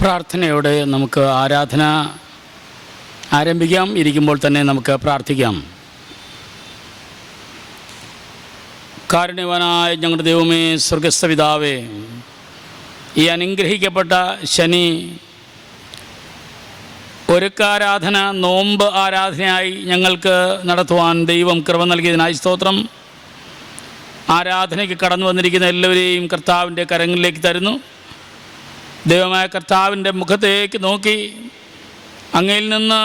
പ്രാർത്ഥനയോടെ നമുക്ക് ആരാധന ആരംഭിക്കാം. ഇരിക്കുമ്പോൾ തന്നെ നമുക്ക് പ്രാർത്ഥിക്കാം. കാരുണ്യവാനായ ഞങ്ങളുടെ ദൈവമേ, സ്വർഗസ്ഥ പിതാവേ, ഈ അനുഗ്രഹിക്കപ്പെട്ട ശനി ഒരുക്കാരാധന നോമ്പ് ആരാധനയായി ഞങ്ങൾക്ക് നടത്തുവാൻ ദൈവം കൃപ നൽകിയതിനായി സ്തോത്രം. ആരാധനയ്ക്ക് കടന്നു വന്നിരിക്കുന്ന എല്ലാവരെയും കർത്താവിൻ്റെ കരങ്ങളിലേക്ക് തരുന്നു. ദൈവമായ കർത്താവിൻ്റെ മുഖത്തേക്ക് നോക്കി അങ്ങയിൽ നിന്ന്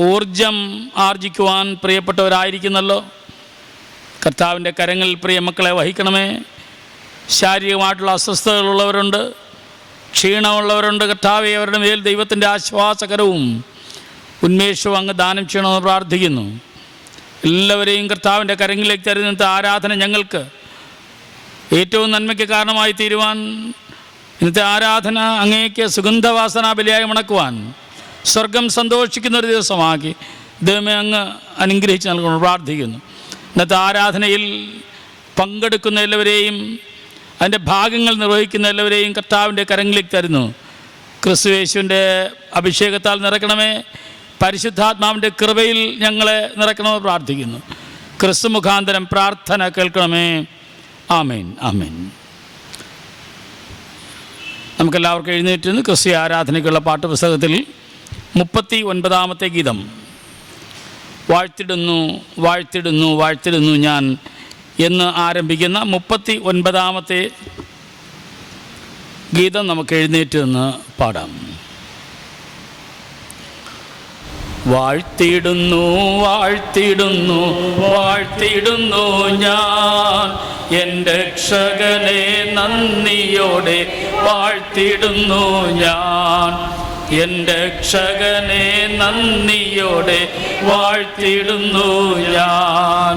ഊർജം ആർജിക്കുവാൻ പ്രിയപ്പെട്ടവരായിരിക്കുന്നല്ലോ. കർത്താവിൻ്റെ കരങ്ങളിൽ പ്രിയ മക്കളെ വഹിക്കണമേ. ശാരീരികമായിട്ടുള്ള അസ്വസ്ഥതകളുള്ളവരുണ്ട്, ക്ഷീണമുള്ളവരുണ്ട്. കർത്താവെ, അവരുടെ മേൽ ദൈവത്തിൻ്റെ ആശ്വാസകരവും ഉന്മേഷവും അങ്ങ് ദാനം ചെയ്യണമെന്ന് പ്രാർത്ഥിക്കുന്നു. എല്ലാവരെയും കർത്താവിൻ്റെ കരങ്ങളിലേക്ക് തരുന്ന ആരാധന ഞങ്ങൾക്ക് ഏറ്റവും നന്മയ്ക്ക് കാരണമായി തീരുവാൻ, ഇന്നത്തെ ആരാധന അങ്ങേക്ക് സുഗന്ധവാസന ബലിയായി മണക്കുവാൻ സ്വർഗം സന്തോഷിക്കുന്ന ഒരു ദിവസമാക്കി ദൈവമേ അങ്ങ് അനുഗ്രഹിച്ച് നൽകണം പ്രാർത്ഥിക്കുന്നു. ഇന്നത്തെ ആരാധനയിൽ പങ്കെടുക്കുന്ന എല്ലാവരെയും അതിൻ്റെ ഭാഗങ്ങൾ നിർവഹിക്കുന്ന എല്ലാവരെയും കർത്താവിൻ്റെ കരങ്ങളിലേക്ക് തരുന്നു. ക്രിസ്തുയേശുവിൻ്റെ അഭിഷേകത്താൽ നിറയ്ക്കണമേ. പരിശുദ്ധാത്മാവിൻ്റെ കൃപയിൽ ഞങ്ങളെ നിറയ്ക്കണമെന്ന് പ്രാർത്ഥിക്കുന്നു. ക്രിസ്തു മുഖാന്തരം പ്രാർത്ഥന കേൾക്കണമേ. ആമേൻ, ആമേൻ. നമുക്കെല്ലാവർക്കും എഴുന്നേറ്റ് ക്രിസ്തീയ ആരാധനയ്ക്കുള്ള പാട്ടുപുസ്തകത്തിൽ 39 ഗീതം, വാഴ്ത്തിടുന്നു വാഴ്ത്തിടുന്നു വാഴ്ത്തിടുന്നു ഞാൻ എന്ന് ആരംഭിക്കുന്ന 39 ഗീതം നമുക്ക് എഴുന്നേറ്റ് നിന്ന് പാടാം. വാഴ്ത്തിടുന്നു വാഴ്ത്തിടുന്നു വാഴ്ത്തിടുന്നു ഞാൻ എൻ്റെ രക്ഷകനെ നന്ദിയോടെ വാഴ്ത്തിടുന്നു ഞാൻ എൻ്റെ രക്ഷകനെ നന്ദിയോടെ വാഴ്ത്തിടുന്നു ഞാൻ.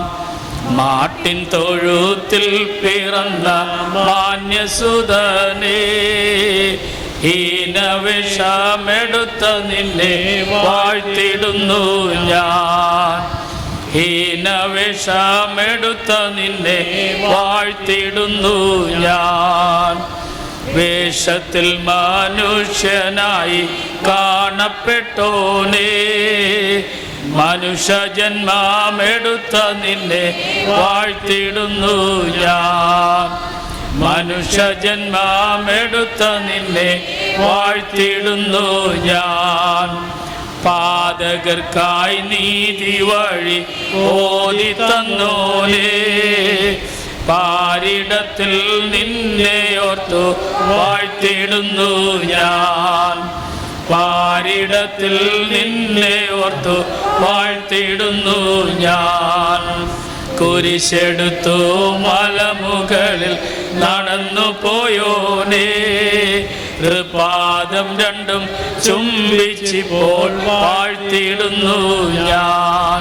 മാട്ടിൻ തൊഴുത്തിൽ പിറന്ന മാന്യസുതനേ, ഹീനവിഷമെടുത്ത നിന്നെ വാഴ്ത്തിടുന്നു ഞാൻ. ഹീനവിഷമെടുത്ത നിന്നെ വാഴ്ത്തിടുന്നു ഞാൻ. വേഷത്തിൽ മനുഷ്യനായി കാണപ്പെട്ടോനേ, മനുഷ്യജന്മമെടുത്ത നിന്നെ വാഴ്ത്തിടുന്നു ഞാൻ. മനുഷ്യജന്മമെടുത്ത നിന്നെ വാഴ്ത്തിടുന്നു ഞാൻ. പാതകർക്കായി നീതി വഴി ഓതി തന്നോനേ, പാരിടത്തിൽ നിന്നെ ഓർത്തു വാഴ്ത്തിടുന്നു ഞാൻ. പാരിടത്തിൽ നിന്നെ ഓർത്തു വാഴ്ത്തിടുന്നു ഞാൻ. കുരിശെടുത്തു മലമുകളിൽ നടന്നു പോയോനേ, പാദം രണ്ടും ചുംബിച്ചിപ്പോൾ വാഴ്ത്തിടുന്നു ഞാൻ.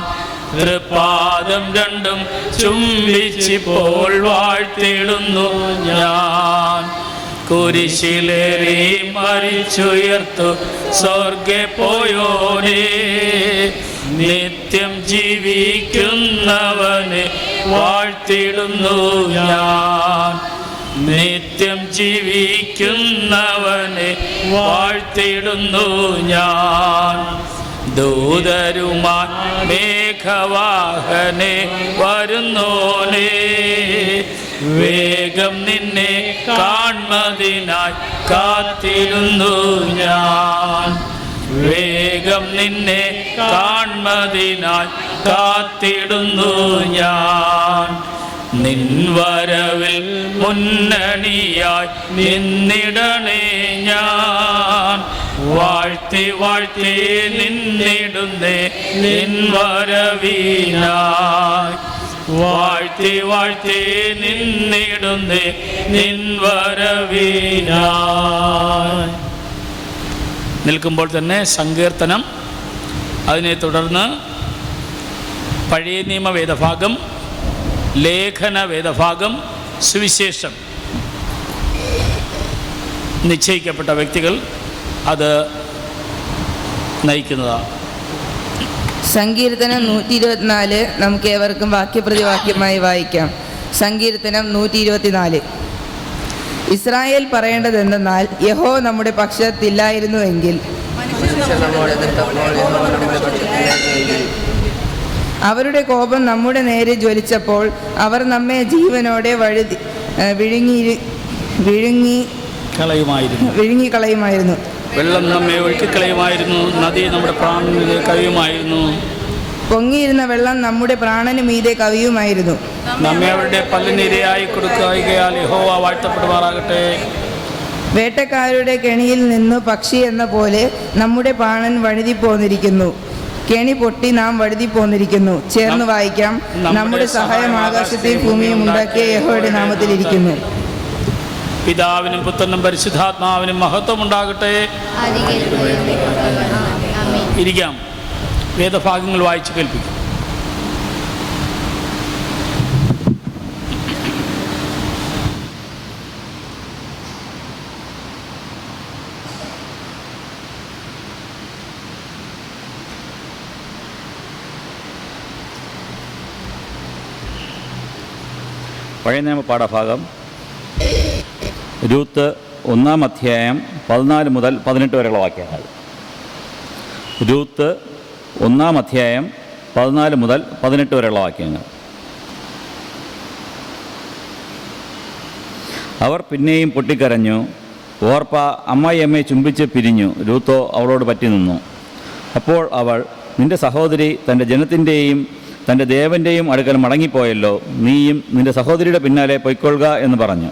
പാദം രണ്ടും ചുംബിച്ചിപ്പോൾ വാഴ്ത്തിടുന്നു ഞാൻ. കുരിശിലേറി മരിച്ചുയർത്തു സ്വർഗ്ഗേ പോയോനേ, നിത്യം ജീവിക്കുന്നവനെ വാഴ്ത്തിടുന്നു ഞാൻ. നിത്യം ജീവിക്കുന്നവനെ വാഴ്ത്തിടുന്നു ഞാൻ. ദൂതരുമാൻ മേഘവാഹനെ വരുന്നോനേ, വേഗം നിന്നെ കാൺമതിനായി കാത്തിരുന്നു ഞാൻ. വേഗം നിന്നെ കാൺമതിനായി കാത്തിടുന്നു ഞാൻ. നിൻ വരവിൽ മുന്നണിയായി നിന്നിടണേ ഞാൻ. വാഴ്ത്തി വാഴ്ത്തി നിന്നിടുന്നേ നിൻ വരവിനായി. വാഴ്ത്തി വാഴ്ത്തി നിന്നിടുന്നേ നിൻ വരവിനായി. നിൽക്കുമ്പോൾ തന്നെ സങ്കീർത്തനം, അതിനെ തുടർന്ന് പഴയ നിയമ വേദഭാഗം, ലേഖന വേദഭാഗം, സുവിശേഷം. നിശ്ചയിക്കപ്പെട്ട വ്യക്തികൾ അത് നയിക്കുന്നതാണ്. സങ്കീർത്തനം 124 നമുക്ക് ഏവർക്കും വാക്യപ്രതിവാക്യമായി വായിക്കാം. സങ്കീർത്തനം 124. ഇസ്രായേൽ പറയേണ്ടതെന്തെന്നാൽ യഹോ നമ്മുടെ പക്ഷത്തില്ലായിരുന്നുവെങ്കിൽ അവരുടെ കോപം നമ്മുടെ നേരെ ജ്വലിച്ചപ്പോൾ അവർ നമ്മെ ജീവനോടെ വിഴുങ്ങിക്കളയുമായിരുന്നു. വെള്ളം നമ്മെ ഒഴുക്കിക്കളയുമായിരുന്നു, നദി നമ്മുടെ പ്രാണനിലെ കവിയുമായിരുന്നു. പൊങ്ങിയിരുന്ന വെള്ളം നമ്മുടെ പ്രാണന് മീതെ കവിയുമായിരുന്നു. നമ്മെ അവരുടെ പല്ലിനിരയായി കൊടുക്കുകയാൽ യഹോവ വാഴ്ത്തപ്പെടുമാറാകട്ടെ. വേട്ടക്കാരുടെ കെണിയിൽ നിന്നു പക്ഷി എന്ന പോലെ നമ്മുടെ പ്രാണൻ വഴുതിപ്പോന്നിരിക്കുന്നു. കെണി പൊട്ടി നാം വഴുതിപ്പോന്നിരിക്കുന്നു. ചേർന്ന് വായിക്കാം. നമ്മുടെ സഹായം ആകാശത്തെയും ഭൂമിയും ഉണ്ടാക്കിയ യഹോവയുടെ നാമത്തിലിരിക്കുന്നു. പിതാവിനും പുത്രനും പരിശുദ്ധാത്മാവിനും മഹത്വം ഉണ്ടാകട്ടെ. ഇരിക്കാം. വേദഭാഗങ്ങൾ വായിച്ചു കേൾപ്പിക്കും. പഴയ നിയമ പാഠഭാഗം രൂത്ത് 1-ാം അധ്യായം 14 മുതൽ 18 വരെയുള്ള വാക്യങ്ങൾ. രൂത്ത് 1-ാം അധ്യായം 14 മുതൽ 18 വരെയുള്ള വാക്യങ്ങൾ. അവർ പിന്നെയും പൊട്ടിക്കരഞ്ഞു. ഓർപ്പ അമ്മായിയമ്മയെ ചുംബിച്ച് പിരിഞ്ഞു. രൂത്തോ അവളോട് പറ്റി നിന്നു. അപ്പോൾ അവൾ, നിന്റെ സഹോദരി തൻ്റെ ജനത്തിൻ്റെയും തൻ്റെ ദേവൻ്റെയും അടുക്കൽ മടങ്ങിപ്പോയല്ലോ, നീയും നിന്റെ സഹോദരിയുടെ പിന്നാലെ പൊയ്ക്കൊള്ളുക എന്ന് പറഞ്ഞു.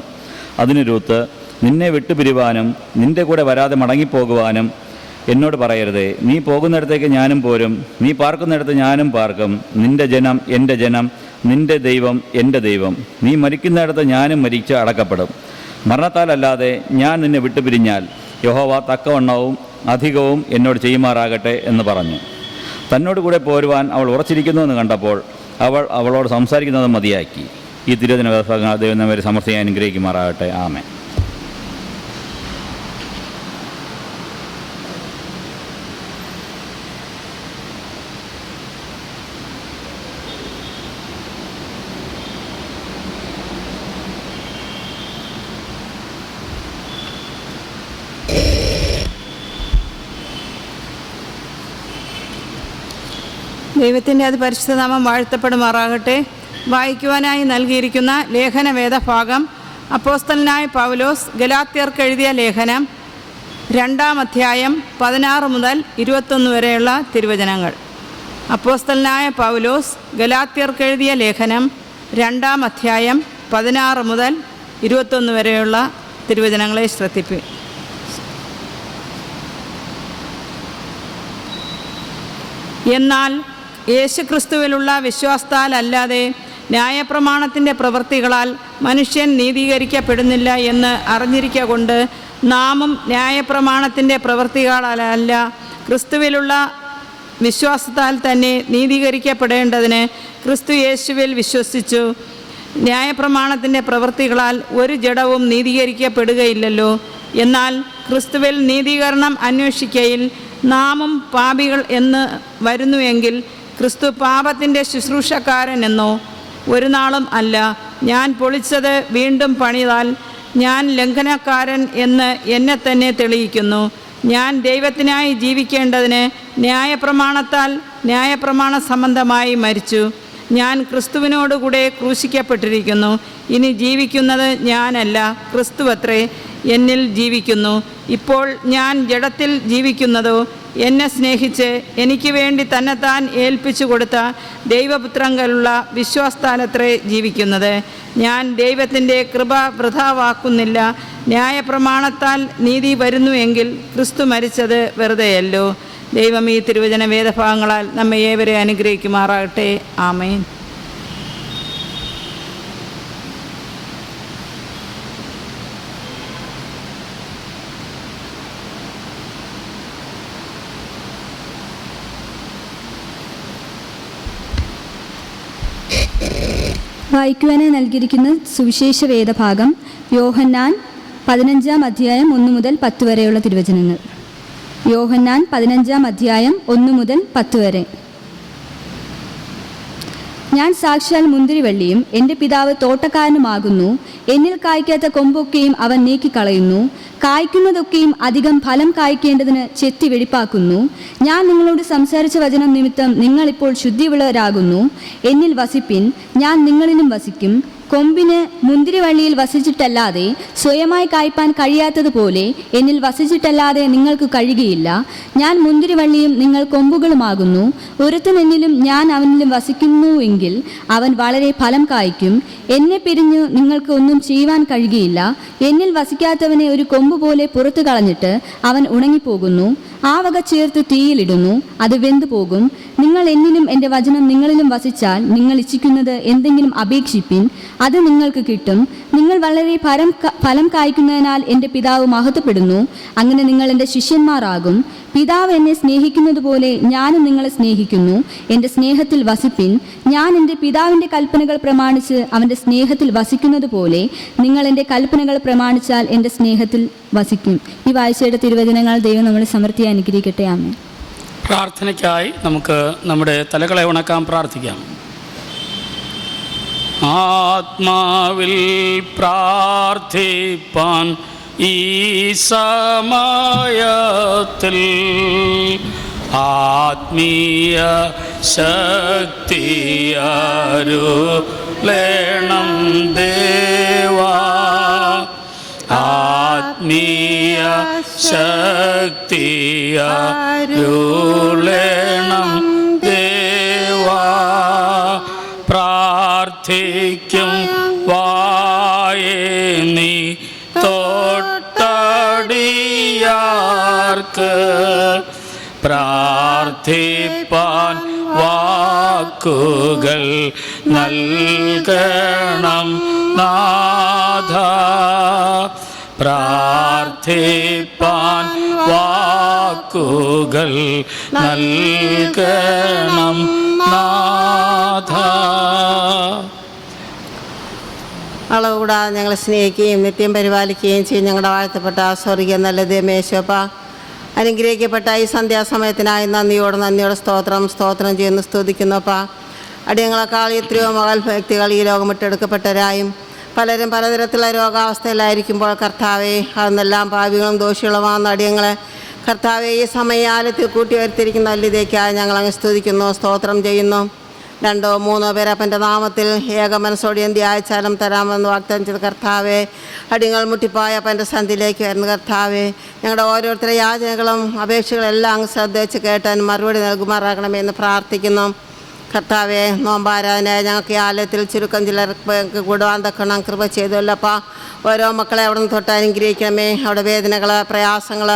അതിന് രൂത്ത്, നിന്നെ വിട്ടുപിരിവാനും നിന്റെ കൂടെ വരാതെ മടങ്ങിപ്പോകുവാനും എന്നോട് പറയരുതേ. നീ പോകുന്നിടത്തേക്ക് ഞാനും പോരും, നീ പാർക്കുന്നിടത്ത് ഞാനും പാർക്കും. നിന്റെ ജനം എൻ്റെ ജനം, നിന്റെ ദൈവം എൻ്റെ ദൈവം. നീ മരിക്കുന്നിടത്ത് ഞാനും മരിച്ച് അടക്കപ്പെടും. മരണത്താലല്ലാതെ ഞാൻ നിന്നെ വിട്ടുപിരിഞ്ഞാൽ യഹോവ തക്കവണ്ണവും അധികവും എന്നോട് ചെയ്യുമാറാകട്ടെ എന്ന് പറഞ്ഞു. തന്നോട് കൂടെ പോരുവാൻ അവൾ ഉറച്ചിരിക്കുന്നുവെന്ന് കണ്ടപ്പോൾ അവൾ അവളോട് സംസാരിക്കുന്നത് മതിയാക്കി. ഈ തിരുവചന വേദഭാഗങ്ങൾ ദൈവം നമ്മെ സമൃദ്ധിയായി അനുഗ്രഹിക്കുമാറാകട്ടെ. ആമേൻ. ദൈവത്തിൻ്റെ അത് പരിശുദ്ധനാമം വാഴ്ത്തപ്പെടുമാറാകട്ടെ. വായിക്കുവാനായി നൽകിയിരിക്കുന്ന ലേഖന വേദഭാഗം അപ്പോസ്തലനായ പൗലോസ് ഗലാത്യർക്ക് എഴുതിയ ലേഖനം 2-ാം അധ്യായം 16 മുതൽ 21 വരെയുള്ള തിരുവചനങ്ങൾ. അപ്പോസ്തലനായ പൗലോസ് ഗലാത്യർക്ക് എഴുതിയ ലേഖനം 2-ാം അധ്യായം 16 മുതൽ 21 വരെയുള്ള തിരുവചനങ്ങളെ ശ്രദ്ധിപ്പി. എന്നാൽ യേശുക്രിസ്തുവിലുള്ള വിശ്വാസത്താൽ അല്ലാതെ ന്യായപ്രമാണത്തിൻ്റെ പ്രവൃത്തികളാൽ മനുഷ്യൻ നീതീകരിക്കപ്പെടുന്നില്ല എന്ന് അറിഞ്ഞിരിക്കൊണ്ട് നാമും ന്യായപ്രമാണത്തിൻ്റെ പ്രവൃത്തികളല്ല ക്രിസ്തുവിലുള്ള വിശ്വാസത്താൽ തന്നെ നീതീകരിക്കപ്പെടേണ്ടതിന് ക്രിസ്തു യേശുവിൽ വിശ്വസിച്ചു. ന്യായപ്രമാണത്തിൻ്റെ പ്രവൃത്തികളാൽ ഒരു ജഡവും നീതീകരിക്കപ്പെടുകയില്ലല്ലോ. എന്നാൽ ക്രിസ്തുവിൽ നീതീകരണം അന്വേഷിക്കയിൽ നാമും പാപികൾ എന്ന് വരുന്നുവെങ്കിൽ ക്രിസ്തു പാപത്തിൻ്റെ ശുശ്രൂഷക്കാരൻ എന്നോ? ഒരു നാളും അല്ല. ഞാൻ പൊളിച്ചത് വീണ്ടും പണിതാൽ ഞാൻ ലംഘനക്കാരൻ എന്ന് എന്നെ തന്നെ തെളിയിക്കുന്നു. ഞാൻ ദൈവത്തിനായി ജീവിക്കേണ്ടതിന് ന്യായപ്രമാണത്താൽ ന്യായപ്രമാണ സംബന്ധമായി മരിച്ചു. ഞാൻ ക്രിസ്തുവിനോടുകൂടെ ക്രൂശിക്കപ്പെട്ടിരിക്കുന്നു. ഇനി ജീവിക്കുന്നത് ഞാനല്ല, ക്രിസ്തുവത്രേ എന്നിൽ ജീവിക്കുന്നു. ഇപ്പോൾ ഞാൻ ജഡത്തിൽ ജീവിക്കുന്നതോ എന്നെ സ്നേഹിച്ച് എനിക്ക് വേണ്ടി തന്നെത്താൻ ഏൽപ്പിച്ചു കൊടുത്ത ദൈവപുത്രങ്കലുള്ള വിശ്വാസത്താലത്രേ ജീവിക്കുന്നത്. ഞാൻ ദൈവത്തിൻ്റെ കൃപ വൃഥാവാക്കുന്നില്ല. ന്യായപ്രമാണത്താൽ നീതി വരുന്നുവെങ്കിൽ ക്രിസ്തു മരിച്ചത് വെറുതെയല്ലോ. ദൈവം ഈ തിരുവചന വേദഭാഗങ്ങളാൽ നമ്മെ ഏവരെ അനുഗ്രഹിക്കുമാറാകട്ടെ. ആമേൻ. വായിക്കുവാനായി നൽകിയിരിക്കുന്ന സുവിശേഷ വേദഭാഗം യോഹന്നാൻ 15-ാം അധ്യായം 1 മുതൽ 10 വരെയുള്ള തിരുവചനങ്ങൾ. യോഹന്നാൻ 15-ാം അധ്യായം 1 മുതൽ 10 വരെ. ഞാൻ സാക്ഷാൽ മുന്തിരിവള്ളിയും എൻ്റെ പിതാവ് തോട്ടക്കാരനുമാകുന്നു. എന്നിൽ കായ്ക്കാത്ത കൊമ്പൊക്കെയും അവൻ നീക്കിക്കളയുന്നു, കായ്ക്കുന്നതൊക്കെയും അധികം ഫലം കായ്ക്കേണ്ടതിന് ചെത്തി വെടിപ്പാക്കുന്നു. ഞാൻ നിങ്ങളോട് സംസാരിച്ച വചനം നിമിത്തം നിങ്ങളിപ്പോൾ ശുദ്ധിയുള്ളവരാകുന്നു. എന്നിൽ വസിപ്പിൻ, ഞാൻ നിങ്ങളിലും വസിക്കും. കൊമ്പിന് മുന്തിരിവള്ളിയിൽ വസിച്ചിട്ടല്ലാതെ സ്വയമായി കായ്പാൻ കഴിയാത്തതുപോലെ എന്നിൽ വസിച്ചിട്ടല്ലാതെ നിങ്ങൾക്ക് കഴിയുകയില്ല. ഞാൻ മുന്തിരിവള്ളിയും നിങ്ങൾ കൊമ്പുകളുമാകുന്നു. ഒരുത്തൻ എന്നിലും ഞാൻ അവനിലും വസിക്കുന്നുവെങ്കിൽ അവൻ വളരെ ഫലം കായ്ക്കും. എന്നെ പിരിഞ്ഞു നിങ്ങൾക്ക് ഒന്നും ചെയ്യുവാൻ കഴിയുകയില്ല. എന്നിൽ വസിക്കാത്തവനെ ഒരു കൊമ്പ് പോലെ പുറത്തു കളഞ്ഞിട്ട് അവൻ ഉണങ്ങിപ്പോകുന്നു. ആ വക ചേർത്ത് തീയിലിടുന്നു, അത് വെന്തു പോകും. നിങ്ങൾ എന്നിലും എൻ്റെ വചനം നിങ്ങളിലും വസിച്ചാൽ നിങ്ങൾ ഇച്ഛിക്കുന്നത് എന്തെങ്കിലും അപേക്ഷിപ്പിൻ, അത് നിങ്ങൾക്ക് കിട്ടും. നിങ്ങൾ വളരെ ഫലം കായ്ക്കുന്നതിനാൽ എൻ്റെ പിതാവ് മഹത്വപ്പെടുന്നു. അങ്ങനെ നിങ്ങൾ എൻ്റെ ശിഷ്യന്മാരാകും. പിതാവ് എന്നെ സ്നേഹിക്കുന്നത് പോലെ ഞാനും നിങ്ങളെ സ്നേഹിക്കുന്നു. എൻ്റെ സ്നേഹത്തിൽ വസിപ്പിൻ. ഞാൻ എൻ്റെ പിതാവിൻ്റെ കൽപ്പനകൾ പ്രമാണിച്ച് അവൻ്റെ സ്നേഹത്തിൽ വസിക്കുന്നത് പോലെ നിങ്ങൾ എൻ്റെ കൽപ്പനകൾ പ്രമാണിച്ചാൽ എൻ്റെ സ്നേഹത്തിൽ വസിക്കും. ഈ വാഴ്ചയുടെ തിരുവചനങ്ങൾ ദൈവം നമ്മളെ സമൃദ്ധിയായി അനുഗ്രഹിക്കട്ടെ. ആമേൻ. പ്രാർത്ഥനയ്ക്കായി നമുക്ക് നമ്മുടെ തലകളെ ഉണക്കാൻ പ്രാർത്ഥിക്കാം. ആത്മാവിൽ പ്രാർത്ഥിപ്പാൻ ഈ സമയത്തിൽ ആത്മീയ ശക്തിയരുളേണം ദേവാ, ആത്മീയ ശക്തിയരുളേണം ദേവാ. പ്രാർത്ഥിക്കും വായേ നീ തൊട്ടടിയാർക്ക്, പ്രാർത്ഥിപ്പാൻ വാക്കുകൾ നൽകണം നാഥ, പ്രാർത്ഥിപ്പാൻ വാക്കുകൾ നൽകണം നാഥ. അളവ് കൂടാതെ ഞങ്ങളെ സ്നേഹിക്കുകയും നിത്യം പരിപാലിക്കുകയും ചെയ്യും ഞങ്ങളുടെ വാഴ്ത്തപ്പെട്ട സ്വർഗീയ നല്ല ദൈവമേശോപ്പ, അനുഗ്രഹിക്കപ്പെട്ട ഈ സന്ധ്യാസമയത്തിനായി നന്ദിയോടെ സ്തോത്രം ചെയ്യുന്നു, സ്തുതിക്കുന്നപ്പ. അടിയങ്ങളെക്കാൾ എത്രയോ മകൾ വ്യക്തികൾ ഈ രോഗം വിട്ടെടുക്കപ്പെട്ടവരായും പലരും പലതരത്തിലുള്ള രോഗാവസ്ഥയിലായിരിക്കുമ്പോൾ കർത്താവെ, അതെന്നെല്ലാം പാപികളും ദോഷികളുമാകുന്ന അടിയങ്ങളെ കർത്താവെ ഈ സമയാലത്തിൽ കൂട്ടി വരുത്തിയിരിക്കുന്ന അല്ലിതയ്ക്കായി ഞങ്ങളങ്ങ് സ്തുതിക്കുന്നു, സ്തോത്രം ചെയ്യുന്നു. 2 or 3 പേർ അപ്പൻ്റെ നാമത്തിൽ ഏക മനസ്സോടെ എന്ത് അയച്ചാലും തരാമെന്ന് വാഗ്ദാനം ചെയ്ത കർത്താവെ, അടിയങ്ങൾ മുട്ടിപ്പായ അപ്പൻ്റെ സന്ധിയിലേക്ക് വരുന്ന കർത്താവെ, ഞങ്ങളുടെ ഓരോരുത്തരുടെ യാചനകളും അപേക്ഷകളെല്ലാം അങ്ങ് ശ്രദ്ധിച്ച് കേട്ടാൻ മറുപടി നൽകുമാറാകണമെന്ന് പ്രാർത്ഥിക്കുന്നു. കർത്താവെ, നോമ്പാരാധന ഞങ്ങൾക്ക് ഈ ആലയത്തിൽ ചുരുക്കം ചിലർക്ക് കൂടുവാൻ തക്കണം കൃപ ചെയ്തല്ലപ്പ. ഓരോ മക്കളെ അവിടെ നിന്ന് തൊട്ട് അനുഗ്രഹിക്കണമേ. അവിടെ വേദനകൾ, പ്രയാസങ്ങൾ,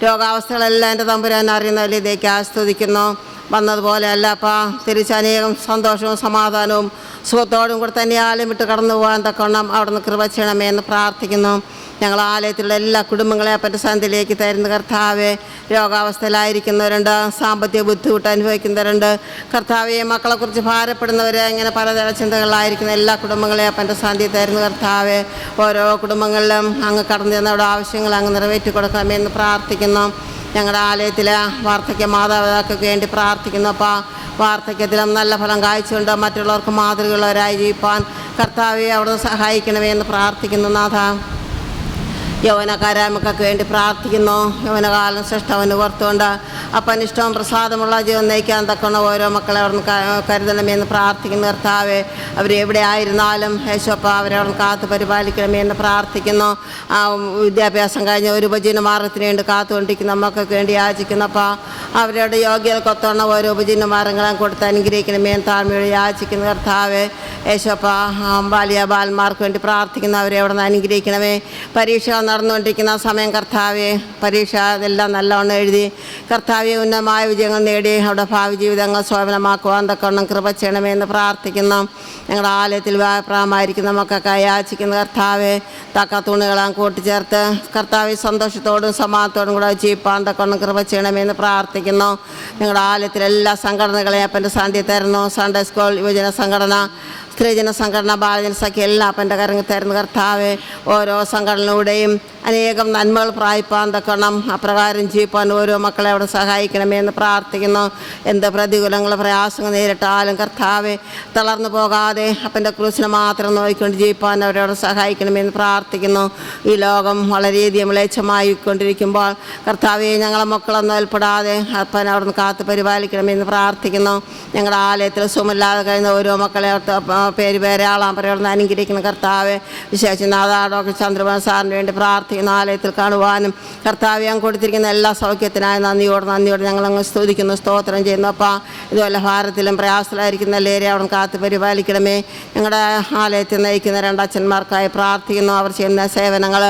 രോഗാവസ്ഥകളെല്ലാം എൻ്റെ തമ്പുരാൻ അറിയുന്ന വലിയതേക്ക് ആസ്വദിക്കുന്നു. വന്നതുപോലെ അല്ലപ്പ, തിരിച്ചനേകം സന്തോഷവും സമാധാനവും സുഖത്തോടും കൂടെ തന്നെ ആലയം വിട്ട് കടന്നു പോകാൻ തക്കണം അവിടെ നിന്ന് കൃപ ചെയ്യണമേ എന്ന് പ്രാർത്ഥിക്കുന്നു. ഞങ്ങൾ ആലയത്തിലുള്ള എല്ലാ കുടുംബങ്ങളെ അപ്പൻ്റെ സന്ധിയിലേക്ക് തരുന്ന കർത്താവെ, രോഗാവസ്ഥയിലായിരിക്കുന്നവരുണ്ട്, സാമ്പത്തിക ബുദ്ധിമുട്ട് അനുഭവിക്കുന്നവരുണ്ട് കർത്താവെ, മക്കളെക്കുറിച്ച് ഭാരപ്പെടുന്നവരെ, ഇങ്ങനെ പലതര ചിന്തകളിലായിരിക്കുന്ന എല്ലാ കുടുംബങ്ങളെ അപ്പൻ്റെ സന്ധിയിൽ തരുന്ന കർത്താവെ, ഓരോ കുടുംബങ്ങളിലും അങ്ങ് കടന്നു ചെന്നവരുടെ ആവശ്യങ്ങൾ അങ്ങ് നിറവേറ്റി കൊടുക്കണമെന്ന് പ്രാർത്ഥിക്കുന്നു. ഞങ്ങളുടെ ആലയത്തിലെ വാർദ്ധക്യ മാതാപിതാക്കൾക്ക് വേണ്ടി പ്രാർത്ഥിക്കുന്നു. അപ്പോൾ വാർദ്ധക്യത്തിലും നല്ല ഫലം കാഴ്ചയുണ്ട് മറ്റുള്ളവർക്ക് മാതൃകയുള്ളവരായി ജീവിപ്പാൻ കർത്താവെ അവിടുന്ന് സഹായിക്കണമേ എന്ന് പ്രാർത്ഥിക്കുന്നു. നാഥ, യൗവനക്കാരായ്മക്കൊക്കെ വേണ്ടി പ്രാർത്ഥിക്കുന്നു. യൗവനകാലം ശ്രേഷ്ഠവന് ഓർത്തുകൊണ്ട് അപ്പനിഷ്ടവും പ്രസാദമുള്ള ജീവൻ നയിക്കാൻ തക്കണം ഓരോ മക്കളെ അവിടുന്ന് കരുതണമെന്ന് പ്രാർത്ഥിക്കുന്നു. കർത്താവെ, അവരെവിടെ ആയിരുന്നാലും യേശോപ്പ അവരെ അവിടുന്ന് കാത്തു പരിപാലിക്കണമെന്ന് പ്രാർത്ഥിക്കുന്നു. വിദ്യാഭ്യാസം കഴിഞ്ഞ ഒരു ഉപജീവന മാർഗത്തിന് വേണ്ടി കാത്തുകൊണ്ടിരിക്കുന്ന മക്കൾക്ക് വേണ്ടി യാചിക്കുന്നപ്പോൾ അവരുടെ യോഗ്യതക്കൊത്തവണ്ണം ഓരോ ഉപജീവന മാർഗങ്ങളും കൊടുത്ത് അനുഗ്രഹിക്കണമെന്ന് താഴ്മയോട് യാചിക്കുന്ന കർത്താവെ, യേശോപ്പ ബാലിയ ബാലന്മാർക്ക് വേണ്ടി പ്രാർത്ഥിക്കുന്ന അവരെ അവിടെ നിന്ന് അനുഗ്രഹിക്കണമേ. പരീക്ഷ നടന്നുകൊണ്ടിരിക്കുന്ന സമയം കർത്താവെ, പരീക്ഷ ഇതെല്ലാം നല്ലവണ്ണം എഴുതി കർത്താവെ ഉന്നതമായ വിജയങ്ങൾ നേടി അവിടെ ഭാവി ജീവിതങ്ങൾ ശോഭനമാക്കുവാൻ തക്കവണ്ണം കൃപ ചെയ്യണമെന്ന് പ്രാർത്ഥിക്കുന്നു. ഞങ്ങളുടെ ആലയത്തിൽ പ്രായമായിരിക്കുന്ന മക്കൾക്കായി യാചിക്കുന്ന കർത്താവെ, തക്ക തുണികളാം കൂട്ടിച്ചേർത്ത് കർത്താവെ സന്തോഷത്തോടും സമാധാനത്തോടും കൂടെ ജീവിപ്പാൻ തക്കവണ്ണം കൃപ ചെയ്യണമെന്ന് പ്രാർത്ഥിക്കുന്നു. ഞങ്ങളുടെ ആലയത്തിലെ എല്ലാ സംഘടനകളെയും അപ്പൻ്റെ സാന്നിധ്യം തരുന്നു. സൺഡേ സ്കൂൾ, യുവജന സംഘടന, സ്ത്രീജന സംഘടന, ബാലജന സഖ്യ എല്ലാം അപ്പൻ്റെ കരങ്ങൾ തരുന്ന കർത്താവെ, ഓരോ സംഘടനയിലൂടെയും അനേകം നന്മകൾ പ്രാപിപ്പാൻ തക്കണം, അപ്രകാരം ജീവിപ്പാൻ ഓരോ മക്കളെ അവിടെ സഹായിക്കണമേ എന്ന് പ്രാർത്ഥിക്കുന്നു. എന്ത് പ്രതികൂലങ്ങൾ പ്രയാസങ്ങൾ നേരിട്ടാലും കർത്താവെ തളർന്നു പോകാതെ അപ്പൻ്റെ ക്രൂസിനെ മാത്രം നോക്കിക്കൊണ്ട് ജീവിപ്പാൻ അവരവിടെ സഹായിക്കണമെന്ന് പ്രാർത്ഥിക്കുന്നു. ഈ ലോകം വളരെയധികം മ്ലേച്ഛമായി കൊണ്ടിരിക്കുമ്പോൾ കർത്താവെ ഞങ്ങളെ മക്കളൊന്നും ഏൽപ്പെടാതെ അപ്പൻ അവിടുന്ന് കാത്ത് പരിപാലിക്കണമെന്ന് പ്രാർത്ഥിക്കുന്നു. ഞങ്ങളുടെ ആലയത്തിൽ സുഖമില്ലാതെ കഴിയുന്ന ഓരോ മക്കളെ പേര് പേരാളാം പറയുന്ന അനുഗ്രഹിക്കുന്ന കർത്താവെ, വിശേഷിച്ച് നാഥാ ഡോക്ടർ ചന്ദ്രബാബു സാറിന് വേണ്ടി പ്രാർത്ഥിക്കുന്ന ആലയത്തിൽ കാണുവാനും കർത്താവെ അങ്ങ് കൊടുത്തിരിക്കുന്ന എല്ലാ സൗഖ്യത്തിനായി നന്ദിയോട് ഞങ്ങളങ്ങ് സ്തുതിക്കുന്നു, സ്തോത്രം ചെയ്യുന്നു. അപ്പം ഇതുപോലെ ഭാരത്തിലും പ്രയാസത്തിലായിരിക്കുന്ന എല്ലാവരെയും അവിടെ കാത്ത് പരിപാലിക്കണമേ. ഞങ്ങളുടെ ആലയത്തിൽ നയിക്കുന്ന രണ്ടച്ഛന്മാർക്കായി പ്രാർത്ഥിക്കുന്നു. അവർ ചെയ്യുന്ന സേവനങ്ങൾ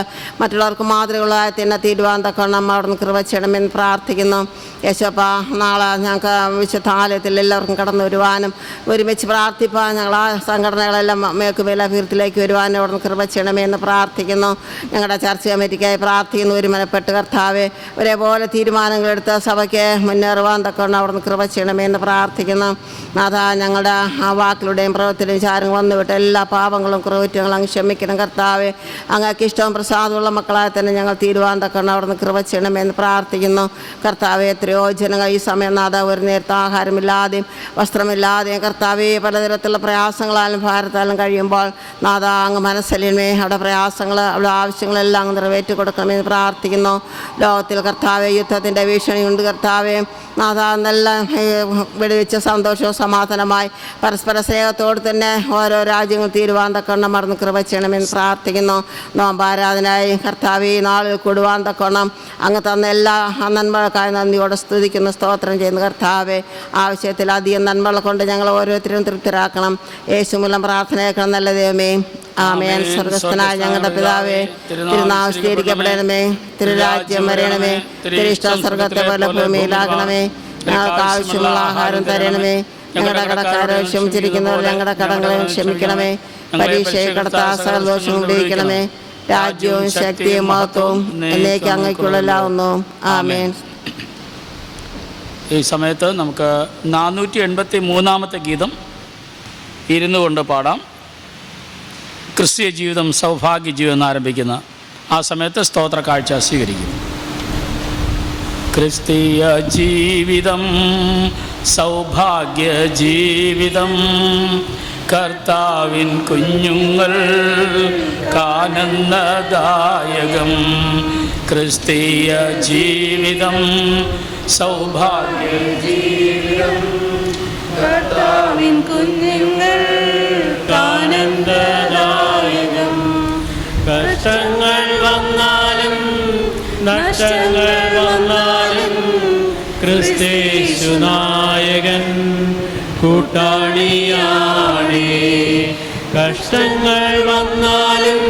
മറ്റുള്ളവർക്ക് മാതൃകളായി തന്നെ തീരുവാൻ തക്കണം അവിടുന്ന് കൃപ ചെയ്യണമെന്ന് പ്രാർത്ഥിക്കുന്നു. യേശോപ്പ, നാളെ ഞങ്ങൾക്ക് വിശുദ്ധ ആലയത്തിൽ എല്ലാവർക്കും കടന്നു വരുവാനും ഒരുമിച്ച് പ്രാർത്ഥിപ്പാൻ ഞങ്ങൾ ആ സംഘടനകളെല്ലാം മേക്കുമേലഭീർത്തിലേക്ക് വരുവാനും അവിടുന്ന് കൃപ ചെയ്യണമെന്ന് പ്രാർത്ഥിക്കുന്നു. ഞങ്ങളുടെ ചർച്ച കമ്മിറ്റിക്കായി പ്രാർത്ഥിക്കുന്നു. ഒരുമനപ്പെട്ട് കർത്താവെ ഒരേപോലെ തീരുമാനങ്ങളെടുത്ത് സഭയ്ക്ക് മുന്നേറുവാൻ തക്കണം അവിടുന്ന് കൃപ ചെയ്യണമെന്ന് പ്രാർത്ഥിക്കുന്നു. അതാ ഞങ്ങളുടെ ആ വാക്കിലൂടെയും പ്രവൃത്തിയിലും ചാരങ്ങൾ വന്നുവിട്ട് എല്ലാ പാപങ്ങളും കുറ്റങ്ങളും അങ്ങ് ക്ഷമിക്കണം കർത്താവെ. അങ്ങക്ക് ഇഷ്ടവും പ്രസാദമുള്ള മക്കളായി തന്നെ ഞങ്ങൾ തീരുവാൻ തക്കണം അവിടുന്ന് കൃപ ചെയ്യണമെന്ന് പ്രാർത്ഥിക്കുന്നു. കർത്താവെ, എത്രയോ ജനങ്ങൾ ഈ സമയം നാഥ ഒരു നേരത്തെ ആഹാരമില്ലാതെയും വസ്ത്രമില്ലാതെയും കർത്താവെ പലതരത്തിലുള്ള പ്രയാസങ്ങളാലും ഭാരത്താലും കഴിയുമ്പോൾ നാഥ അങ്ങ് മനസ്സലിന്മേ അവിടെ പ്രയാസങ്ങൾ അവിടെ ആവശ്യങ്ങളെല്ലാം അങ്ങ് നിറവേറ്റി കൊടുക്കണമെന്ന് പ്രാർത്ഥിക്കുന്നു. ലോകത്തിൽ കർത്താവെ യുദ്ധത്തിൻ്റെ ഭീഷണിയുണ്ട് കർത്താവെ. നാഥ നല്ല വെടിവെച്ച സന്തോഷവും സമാധാനമായി പരസ്പര സ്നേഹത്തോട് തന്നെ ഓരോ രാജ്യങ്ങൾ തീരുവാൻ തക്കണം മറന്ന് കൃപ ചെയ്യണമെന്ന് പ്രാർത്ഥിക്കുന്നു. നോമ്പാരാധനായി കർത്താവെ ഈ നാളിൽ കൂടുവാൻ തക്കണം അങ്ങ് തന്ന എല്ലാ നന്മകൾക്കായി നന്ദിയോടെ സ്തുതിക്കുന്നു, സ്തോത്രം ചെയ്യുന്നു കർത്താവെ. ആവശ്യത്തിൽ അധികം നന്മകൾ കൊണ്ട് ഞങ്ങൾ ഓരോരുത്തരും തൃപ്തരാക്കണം. യേശു മൂലം പ്രാർത്ഥനയേക്കണം നല്ല ദൈവമേ. ആമേൻ. സ്വർഗസ്ഥനായ ഞങ്ങളുടെ പിതാവേ, തിരുനാമം സ്വീകരിക്കപ്പെടണമേ, തിരുരാജ്യം വരണമേ, തിരുഇഷ്ടം സ്വർഗത്തെ പോലെ ഭൂമിയിലാകണമേ. ഞങ്ങൾക്ക് ആവശ്യമുള്ള ആഹാരം തരണമേ. ഞങ്ങളുടെ കടക്കാരെ ക്ഷമിച്ചിരിക്കുന്നവർ ഞങ്ങളുടെ കടങ്ങളെ ക്ഷമിക്കണമേ. പരീക്ഷയെ കടത്താ സകലദോഷം ഉപയോഗിക്കണമേ. രാജ്യവും ശക്തിയും മഹത്വവും എന്നേക്ക് അങ്ങയ്ക്കുള്ളതാവുന്നു. ആമേൻ. ഈ സമയത്ത് നമുക്ക് 483 ഗീതം ഇരുന്നു കൊണ്ട് പാടാം. ക്രിസ്തീയ ജീവിതം സൗഭാഗ്യ ജീവിതം എന്നാരംഭിക്കുന്ന ആ സമയത്ത് സ്തോത്ര കാഴ്ച സ്വീകരിക്കും. ക്രിസ്തീയ ജീവിതം സൗഭാഗ്യ ജീവിതം, കർത്താവിൻ കുഞ്ഞുങ്ങൾ കാനന്ദദായകം. ക്രിസ്തീയ ജീവിതം സൗഭാഗ്യ ജീവിതം, കർത്താവിൻ കുഞ്ഞുങ്ങൾ ആനന്ദദായകം. കഷ്ടങ്ങൾ വന്നാലും നഷ്ടങ്ങൾ വന്നാലും ക്രിസ്തേശു നായകൻ കൂട്ടാളിയാണേ. കഷ്ടങ്ങൾ വന്നാലും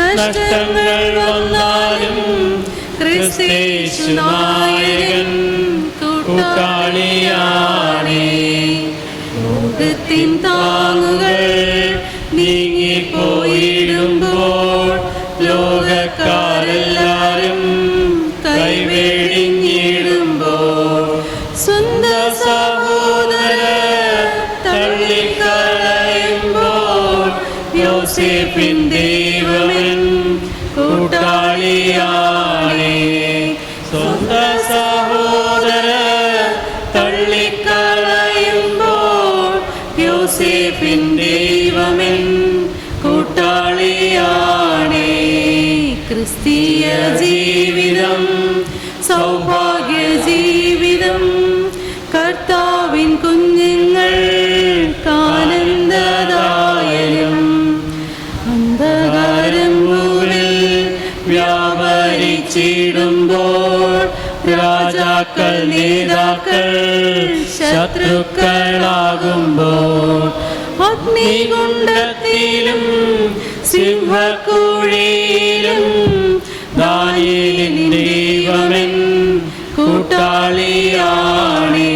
നഷ്ടങ്ങൾ വന്നാലും ക്രിസ്തേശു നായകൻ കൂട്ടാളിയാണേ. ലോകത്തിൻ താങ്ങുകൾ നീങ്ങിപ്പോയിടുമ്പോൾ ലോകക്കാരെല്ലാരും കൈവേടിഞ്ഞിടുമ്പോൾ സ്വന്തം സഹോദര തള്ളിക്കളയുമ്പോൾ യോസേഫിൻ ദൈവമൻ കൂട്ടാളിയാണേ. സ്വന്തം സഹോദര തള്ളിക്കളയുമ്പോൾ യോസേഫിൻ ദൈവമൻ കൂട്ടാളിയാണേ. ക്രിസ്തീയ ജീവിതം സൗഭാഗ്യ ജീവിതം, കർത്താവിൻ കുഞ്ഞുങ്ങൾ ആനന്ദദായകം. അന്ധകാരം മുകളിൽ വ്യാപരിച്ചിടുമ്പോൾ രാജാക്കൾ നേതാക്കൾ ശത്രുക്കളാകുമ്പോൾ അഗ്നികുണ്ഡത്തിലും സിംഹക്കുഴിയിലും ദാനിയേലിൻ ദൈവമൻ കൂട്ടാളിയാണേ.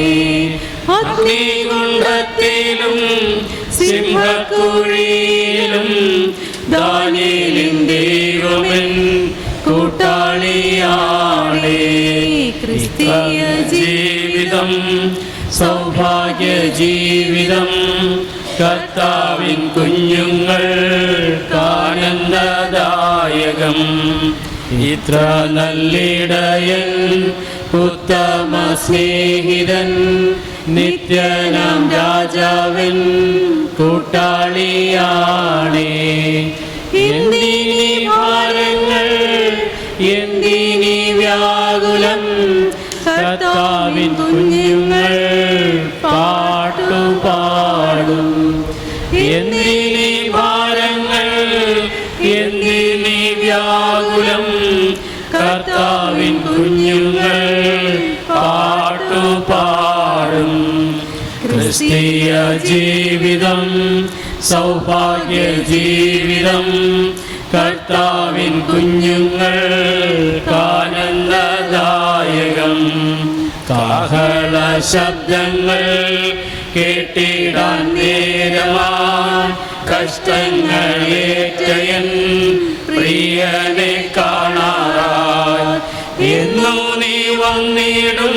അഗ്നികുണ്ഡത്തിലും സിംഹക്കുഴിയിലും ദാനിയേലിൻ ദൈവമൻ കൂട്ടാളിയാണേ. ക്രിസ്തീയ ജീവിതം സൗഭാഗ്യ ജീവിതം, കർത്താവിൻ കുഞ്ഞുങ്ങൾക്കാനന്ദദായകം. ഇത്ര നല്ലിടയൻ ഉത്തമ സ്നേഹിതൻ നിത്യനാം രാജാവൻ കൂട്ടാളിയാണേ. എന്തിനീ ഭാരങ്ങൾ എന്തിനീ വ്യാകുലം, കർത്താവിൻ കുഞ്ഞുങ്ങൾ പാട്ടുപാടും. എന്തിനീ ഭാരങ്ങൾ എന്തിനീ വ്യാകുലം, കർത്താവിൻ കുഞ്ഞുങ്ങൾ പാട്ടുപാടും. ക്രിസ്തീയ ജീവിതം സൗഭാഗ്യ ജീവിതം, കർത്താവിൻ കുഞ്ഞുങ്ങൾക്കാനന്ദദായകം. കാഹള ശബ്ദങ്ങൾ കേട്ടിടാൻ നേരമാൻ കഷ്ടങ്ങളേറ്റയൻ പ്രിയനെ കാണാറായി. എന്നു നീ വന്നിടും,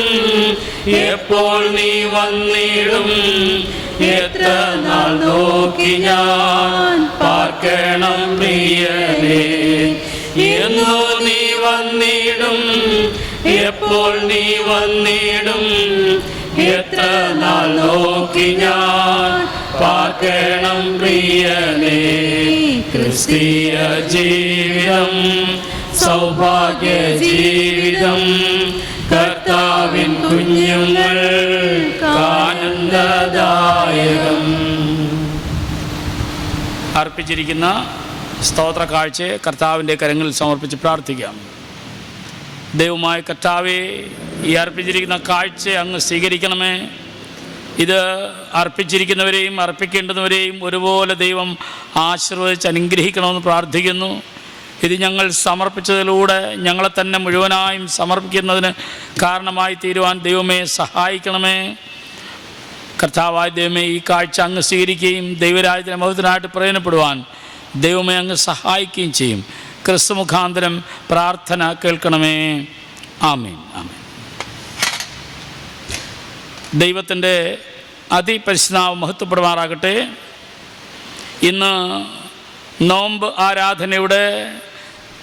എപ്പോൾ നീ വന്നിടും, എത്ര നാൾ നോക്കി ഞാൻ പാർക്കണം പ്രിയനെ. എന്നു നീ വന്നിടും, എപ്പോൾ നീ വന്നിടും, എത്ര നാൾ നോക്കി ഞാൻ പാർക്കണം പ്രിയനെ. ക്രിസ്തീയ ജീവിതം സൗഭാഗ്യ ജീവിതം, കർത്താവിൻ കുഞ്ഞുങ്ങൾക്കാനന്ദദായകം. അർപ്പിച്ചിരിക്കുന്ന സ്തോത്ര കാഴ്ചയെ കർത്താവിൻ്റെ കരങ്ങളിൽ സമർപ്പിച്ച് പ്രാർത്ഥിക്കാം. ദൈവമായ കർത്താവേ, ഈ അർപ്പിച്ചിരിക്കുന്ന കാഴ്ച അങ്ങ് സ്വീകരിക്കണമേ. ഇത് അർപ്പിച്ചിരിക്കുന്നവരെയും അർപ്പിക്കേണ്ടുന്നവരെയും ഒരുപോലെ ദൈവം ആശീർവദിച്ച് അനുഗ്രഹിക്കണമെന്ന് പ്രാർത്ഥിക്കുന്നു. ഇത് ഞങ്ങൾ സമർപ്പിച്ചതിലൂടെ ഞങ്ങളെ തന്നെ മുഴുവനായും സമർപ്പിക്കുന്നതിന് കാരണമായി തീരുവാൻ ദൈവമേ സഹായിക്കണമേ. കർത്താവായ ദൈവമേ, ഈ കാഴ്ച അങ്ങ് സ്വീകരിക്കുകയും ദൈവരാജ്യത്തിൻ്റെ മഹത്വത്തിനായിട്ട് പ്രയോജനപ്പെടുവാൻ ദൈവമേ അങ്ങ് സഹായിക്കുകയും ചെയ്യും. ക്രിസ്തു മുഖാന്തരം പ്രാർത്ഥന കേൾക്കണമേ. ആമേൻ, ആമേൻ. ദൈവത്തിൻ്റെ അതിപരിശുദ്ധനാമം മഹത്വപ്പെടുമാറാകട്ടെ. ഇന്ന് നോമ്പ് ആരാധനയുടെ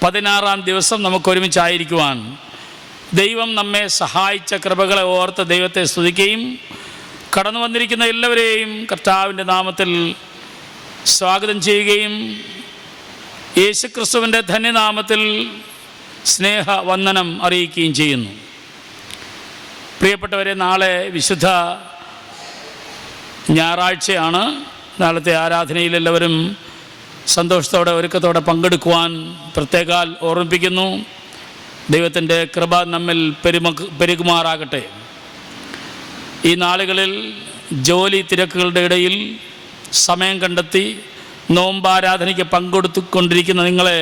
16-ാം ദിവസം നമുക്ക് ഒരുമിച്ചായിരിക്കുവാൻ ദൈവം നമ്മെ സഹായിച്ച കൃപകളെ ഓർത്ത് ദൈവത്തെ സ്തുതിക്കുകയും കടന്നു വന്നിരിക്കുന്ന എല്ലാവരെയും കർത്താവിൻ്റെ നാമത്തിൽ സ്വാഗതം ചെയ്യുകയും യേശുക്രിസ്തുവിൻ്റെ ധന്യനാമത്തിൽ സ്നേഹവന്ദനം അറിയിക്കുകയും ചെയ്യുന്നു. പ്രിയപ്പെട്ടവരെ, നാളെ വിശുദ്ധ ഞായറാഴ്ചയാണ്. നാളത്തെ ആരാധനയിൽ എല്ലാവരും സന്തോഷത്തോടെ ഒരുക്കത്തോടെ പങ്കെടുക്കുവാൻ പ്രത്യേകാൽ ഓർമ്മിപ്പിക്കുന്നു. ദൈവത്തിൻ്റെ കൃപ നമ്മിൽ പെരുകുമാറാകട്ടെ. ഈ നാളുകളിൽ ജോലി തിരക്കുകളുടെ ഇടയിൽ സമയം കണ്ടെത്തി നോമ്പാരാധനയ്ക്ക് പങ്കെടുത്തുകൊണ്ടിരിക്കുന്ന നിങ്ങളെ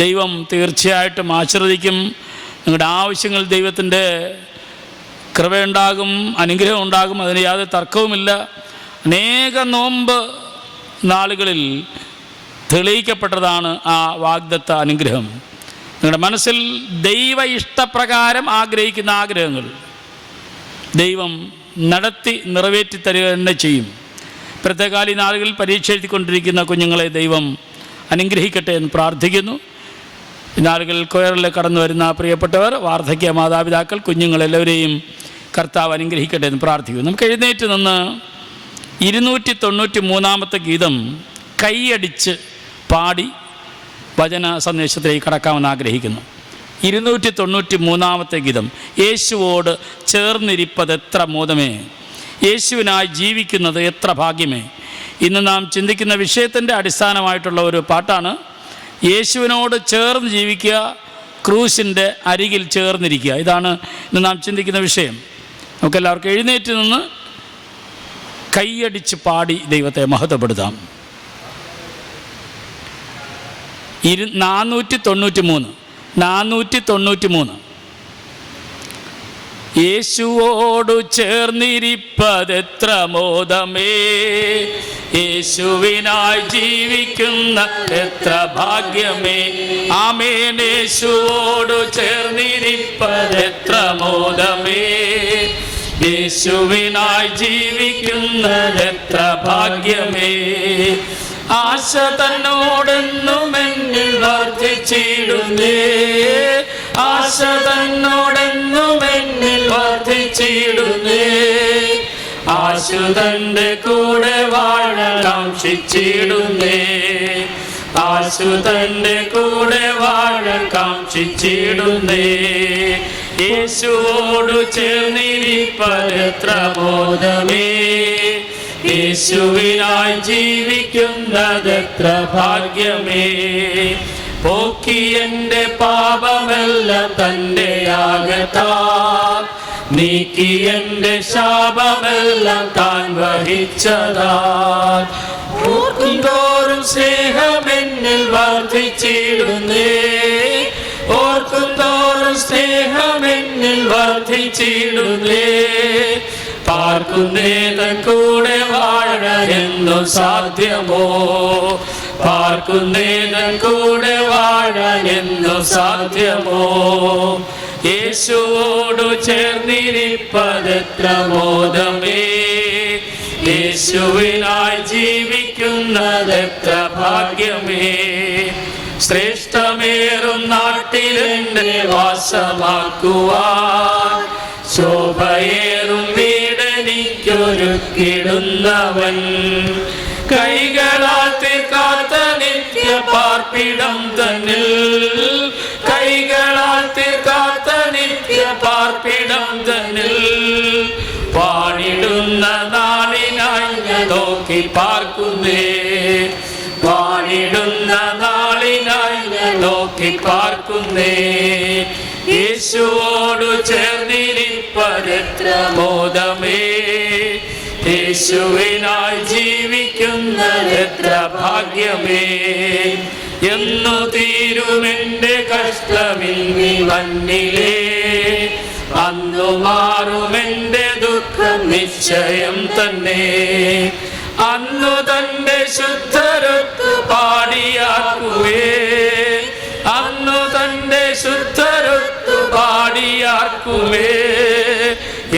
ദൈവം തീർച്ചയായിട്ടും ആശീർവദിക്കും. നിങ്ങളുടെ ആവശ്യങ്ങൾ ദൈവത്തിൻ്റെ കൃപയുണ്ടാകും, അനുഗ്രഹം ഉണ്ടാകും, അതിന് യാതൊരു തർക്കവുമില്ല. അനേക നോമ്പ് നാളുകളിൽ തെളിയിക്കപ്പെട്ടതാണ് ആ വാഗ്ദത്ത അനുഗ്രഹം. നിങ്ങളുടെ മനസ്സിൽ ദൈവ ഇഷ്ടപ്രകാരം ആഗ്രഹിക്കുന്ന ആഗ്രഹങ്ങൾ ദൈവം നടത്തി നിറവേറ്റി തരിക തന്നെ ചെയ്യും. പ്രത്യേകാല ഈ നാളുകളിൽ പരീക്ഷ എഴുതിക്കൊണ്ടിരിക്കുന്ന കുഞ്ഞുങ്ങളെ ദൈവം അനുഗ്രഹിക്കട്ടെ എന്ന് പ്രാർത്ഥിക്കുന്നു. ഈ നാളുകളിൽ കൊയറിൽ കടന്നു വരുന്ന പ്രിയപ്പെട്ടവർ, വാർദ്ധക്യ മാതാപിതാക്കൾ, കുഞ്ഞുങ്ങളെല്ലാവരെയും കർത്താവ് അനുഗ്രഹിക്കട്ടെ എന്ന് പ്രാർത്ഥിക്കുന്നു. നമുക്ക് എഴുന്നേറ്റ് നിന്ന് 293-ാമത്തെ ഗീതം കൈയടിച്ച് പാടി വചന സന്ദേശത്തിലേക്ക് കടക്കാമെന്ന് ആഗ്രഹിക്കുന്നു. 293-ാമത്തെ ഗീതം. യേശുവോട് ചേർന്നിരിപ്പത് എത്ര മോദമേ, യേശുവിനായി ജീവിക്കുന്നത് എത്ര ഭാഗ്യമേ. ഇന്ന് നാം ചിന്തിക്കുന്ന വിഷയത്തിൻ്റെ അടിസ്ഥാനമായിട്ടുള്ള ഒരു പാട്ടാണ്. യേശുവിനോട് ചേർന്ന് ജീവിക്കുക, ക്രൂശിൻ്റെ അരികിൽ ചേർന്നിരിക്കുക. ഇതാണ് ഇന്ന് നാം ചിന്തിക്കുന്ന വിഷയം. നമുക്കെല്ലാവർക്കും എഴുന്നേറ്റ് നിന്ന് കൈയടിച്ച് പാടി ദൈവത്തെ മഹത്വപ്പെടുത്താം. 493. യേശുവോടു ചേർന്നിരിപ്പതെത്ര മോദമേ, യേശുവിനായി ജീവിക്കുന്ന എത്ര ഭാഗ്യമേ. ആമേൻ. യേശുവോടു ചേർന്നിരിപ്പതെത്ര മോദമേ, യേശുവിനായി ജീവിക്കുന്നതെത്ര ഭാഗ്യമേ. ആശ തന്നോടെന്നും എന്നിൽ വർദ്ധിച്ചിടുന്നേ, ആശ തന്നോടെന്നും എന്നിൽ വർദ്ധിച്ചിടുന്നേ. ആശു തന്റെ കൂടെ വാഴാൻ കാംക്ഷിച്ചിടുന്നേ, ആശു തന്റെ കൂടെ വാഴാൻ കാംക്ഷിച്ചിടുന്നേ. യേശുവോടു ചേർന്നിരിപ്പതെത്ര ബോധമേ, യേശുവിനായി ജീവിക്കുന്നതെത്ര ഭാഗ്യമേ. പോക്കി എൻ്റെ പാപമെല്ലാം തൻ്റെ യാഗത്താൽ, നീക്കി എൻ്റെ ശാപമെല്ലാം താൻ വഹിച്ചതാൽ. ഓർക്കുന്തോറും സ്നേഹമെന്നിൽ വർദ്ധിച്ചിടുന്നേ, ഓർക്കുന്തോറും സ്നേഹമെന്നിൽ വർദ്ധിച്ചിടുന്നേ. പാർക്കുന്നേ തൻ കൂടെ വാഴാനെന്നു സാധ്യമോ, പാർക്കുന്നേ തൻ കൂടെ വാഴാനെന്നു സാധ്യമോ. യേശുവോടു ചേർന്നിരിപ്പതെത്ര മോദമേ, യേശുവിനായി ജീവിക്കുന്നതെത്ര ഭാഗ്യമേ. ശ്രേഷ്ഠമേറും നാട്ടിലെന്നെ വാസമാക്കുവാൻ, ശോഭയേറും വീടെനിക്കൊരുക്കിടുന്നവൻ. കൈകളാൽ തീർക്കാത്ത നിത്യ പാർപ്പിടം തന്നിൽ, കൈകളാൽ തീർക്കാത്ത നിത്യ പാർപ്പിടം തന്നിൽ. പാടിടുന്ന നാളിനായി ഞാൻ നോക്കി പാർക്കുന്നേ, പാടിടുന്ന നാളിനായി ഞാൻ നോക്കി പാർക്കുന്നേ. യേശുവോടു ചേർന്നിരിപ്പതെത്ര മോദമേ, യേശുവിനായി ജീവിക്കുന്നതെത്ര ഭാഗ്യമേ. എന്നു തീരുമെൻ്റെ കഷ്ടമിന്നി മണ്ണിലേ, അന്നു മാറുമെൻ്റെ ദുഃഖം നിശ്ചയം തന്നെ. അന്നു തൻ്റെ ശുദ്ധരൊത്തു പാടിയാർക്കുവേ, അന്നു തൻ്റെ ശുദ്ധരൊത്തു പാടിയാർക്കുവേ.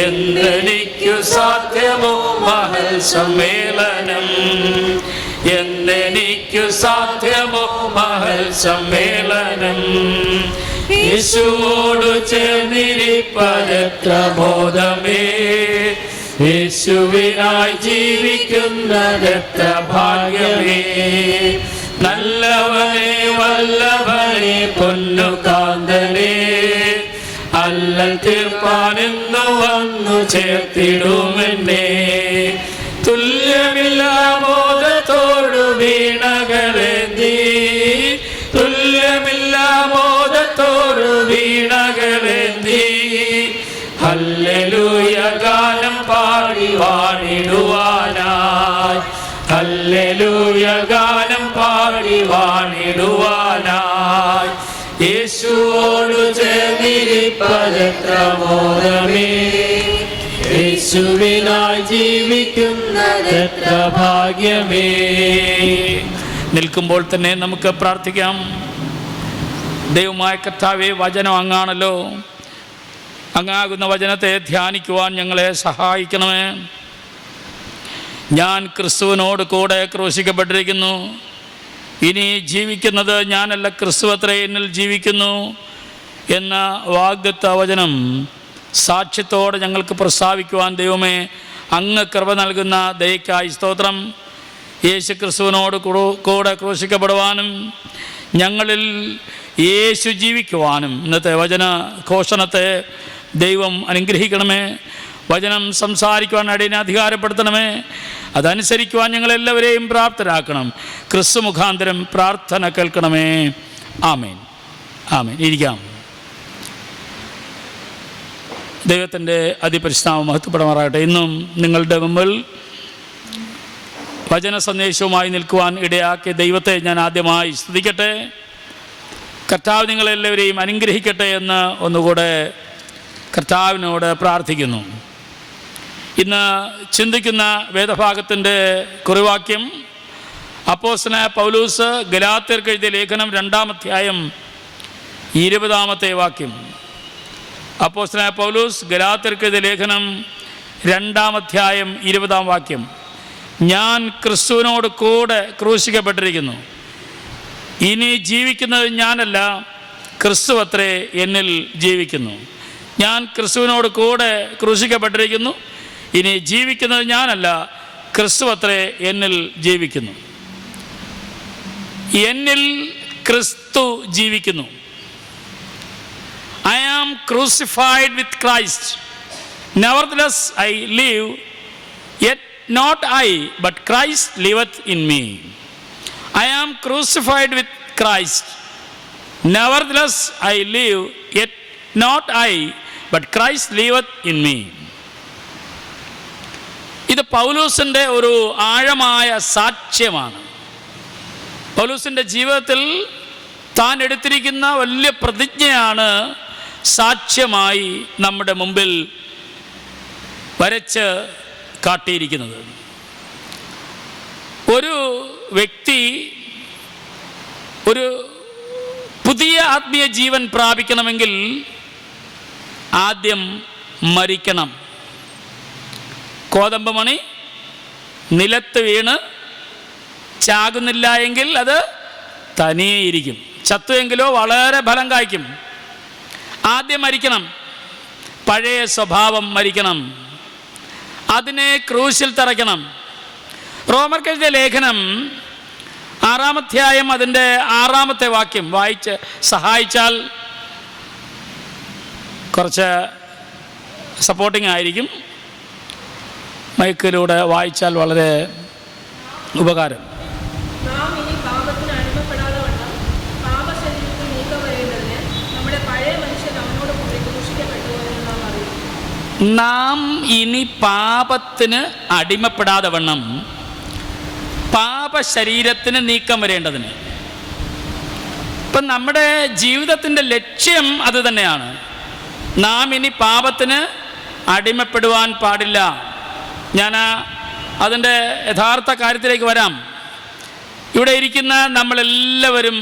എന്നെനിക്കു സാധ്യമോ മഹൽ സമ്മേളനം, എന്നെനിക്കു സാധ്യമോ മഹൽ സമ്മേളനം. യേശുവോടു ചേർന്നിരിപ്പതെത്ര ബോധമേ, യേശുവിനായി ജീവിക്കുന്നതെത്ര ഭാഗ്യമേ. നല്ലവനെ വല്ലഭനെ പൊന്നുകാന്തനെ, അല്ലൽ തീർപ്പാനെന്നു വന്നു ചേർത്തിടുമെന്നെ. തുല്യമില്ലാ മോദത്തോടു വീണകളേന്തി, തുല്യമില്ലാ മോദത്തോടു വീണകളേന്തി. ഹല്ലേലൂയ ഗാനം പാടി വാണിടുവാനായി, ഹല്ലേലൂയ ഗാനം പാടി വാണിടുവാനായി. യേശുവോടു ചേർന്നിരിപ്പതെത്ര മോദമേ, യേശുവിനായി ജീവിക്കുന്നതെത്ര ഭാഗ്യമേ. നിൽക്കുമ്പോൾ തന്നെ നമുക്ക് പ്രാർത്ഥിക്കാം. ദൈവമായ കർത്താവേ, വചനം അങ്ങാണല്ലോ, അങ്ങാകുന്ന വചനത്തെ ധ്യാനിക്കുവാൻ ഞങ്ങളെ സഹായിക്കണമേ. ഞാൻ ക്രിസ്തുവിനോട് കൂടെ ക്രൂശിക്കപ്പെട്ടിരിക്കുന്നു, ഇനി ജീവിക്കുന്നത് ഞാനല്ല, ക്രിസ്തുവത്രേ എന്നിൽ ജീവിക്കുന്നു എന്ന വാഗ്ദത്ത വചനം സാക്ഷ്യത്തോടെ ഞങ്ങൾക്ക് പ്രസ്താവിക്കുവാൻ ദൈവമേ അങ്ങ് കൃപ നൽകുന്ന ദയക്കായി സ്തോത്രം. യേശു ക്രിസ്തുവിനോട് കൂടെ ക്രൂശിക്കപ്പെടുവാനും ഞങ്ങളിൽ യേശു ജീവിക്കുവാനും ഇന്നത്തെ വചന ഘോഷണത്തെ ദൈവം അനുഗ്രഹിക്കണമേ. വചനം സംസാരിക്കുവാൻ അടിയനെ അധികാരപ്പെടുത്തണമേ. അതനുസരിക്കുവാൻ ഞങ്ങളെല്ലാവരെയും പ്രാപ്തരാക്കണം. ക്രിസ്തു മുഖാന്തരം പ്രാർത്ഥന കേൾക്കണമേ. ആമേൻ. ആമേൻ. ഇരിക്കാം. ദൈവത്തിൻ്റെ അതിപരിശുദ്ധനാമം മഹത്വപ്പെടുമാറാകട്ടെ. ഇന്നും നിങ്ങളുടെ മുമ്പിൽ വചന സന്ദേശവുമായി നിൽക്കുവാൻ ഇടയാക്കിയ ദൈവത്തെ ഞാൻ ആദ്യമായി സ്തുതിക്കട്ടെ. കർത്താവ് നിങ്ങളെല്ലാവരെയും അനുഗ്രഹിക്കട്ടെ എന്ന് ഒന്നുകൂടെ കർത്താവിനോട് പ്രാർത്ഥിക്കുന്നു. ഇന്ന് ചിന്തിക്കുന്ന വേദഭാഗത്തിൻ്റെ കുറിവാക്യം അപ്പോസ്തലനായ പൗലോസ് ഗലാത്യർക്ക് എഴുതിയ ലേഖനം 2-ാം അധ്യായം 20-ാമത്തെ വാക്യം. അപ്പോസ്തലനായ പൗലോസ് ഗലാത്യർക്ക് എഴുതിയ ലേഖനം 2-ാം അധ്യായം 20-ാം വാക്യം. ഞാൻ ക്രിസ്തുവിനോട് കൂടെ ക്രൂശിക്കപ്പെട്ടിരിക്കുന്നു. ഇനി ജീവിക്കുന്നത് ഞാനല്ല, ക്രിസ്തു അത്രേ എന്നിൽ ജീവിക്കുന്നു. ഞാൻ ക്രിസ്തുവിനോട് കൂടെ ക്രൂശിക്കപ്പെട്ടിരിക്കുന്നു. ഇനി ജീവിക്കുന്നത് ഞാനല്ല, ക്രിസ്തു അത്രേ എന്നിൽ ജീവിക്കുന്നു. എന്നിൽ ക്രിസ്തു ജീവിക്കുന്നു. I am crucified with Christ. Nevertheless I live, yet not I, but Christ liveth in me. I am crucified with Christ. Nevertheless I live, yet not I, but Christ liveth in me. ഇത് പൗലോസിൻ്റെ ഒരു ആഴമായ സാക്ഷ്യമാണ്. പൗലോസിൻ്റെ ജീവിതത്തിൽ താൻ എടുത്തിരിക്കുന്ന വലിയ പ്രതിജ്ഞയാണ് സാക്ഷ്യമായി നമ്മുടെ മുമ്പിൽ വരച്ച് കാട്ടിയിരിക്കുന്നത്. ഒരു വ്യക്തി ഒരു പുതിയ ആത്മീയ ജീവൻ പ്രാപിക്കണമെങ്കിൽ ആദ്യം മരിക്കണം. കോതമ്പ് മണി നിലത്ത് വീണ് ചാകുന്നില്ല എങ്കിൽ അത് തനിയെ ഇരിക്കും. ചത്തുവെങ്കിലോ വളരെ ഫലം കായ്ക്കും. ആദ്യം മരിക്കണം. പഴയ സ്വഭാവം മരിക്കണം. അതിനെ ക്രൂശിൽ തറയ്ക്കണം. റോമർക്കെഴുതിയ ലേഖനം 6-ാം അധ്യായം അതിൻ്റെ 6-ാമത്തെ വാക്യം വായിച്ച് സഹായിച്ചാൽ കുറച്ച് സപ്പോർട്ടിംഗ് ആയിരിക്കും. മൈക്കിലൂടെ വായിച്ചാൽ വളരെ ഉപകാരം. നാം ഇനി പാപത്തിന് അടിമപ്പെടാതെ വണ്ണം പാപശരീരത്തിൽ നീക്കം വരേണ്ടതിന് നമ്മുടെ പഴയ മനുഷ്യൻ അവനോട് കൂടി ക്രൂശിക്കപ്പെട്ടു എന്ന് നാം അറിയുന്നു. നാം ഇനി പാപത്തിന് അടിമപ്പെടാതെ വണ്ണം പാപശരീരത്തിന് നീക്കം വരേണ്ടതിന്. ഇപ്പം നമ്മുടെ ജീവിതത്തിൻ്റെ ലക്ഷ്യം അത് തന്നെയാണ്. നാം ഇനി പാപത്തിന് അടിമപ്പെടുവാൻ പാടില്ല. ഞാൻ അതിൻ്റെ യഥാർത്ഥ കാര്യത്തിലേക്ക് വരാം. ഇവിടെ ഇരിക്കുന്ന നമ്മളെല്ലാവരും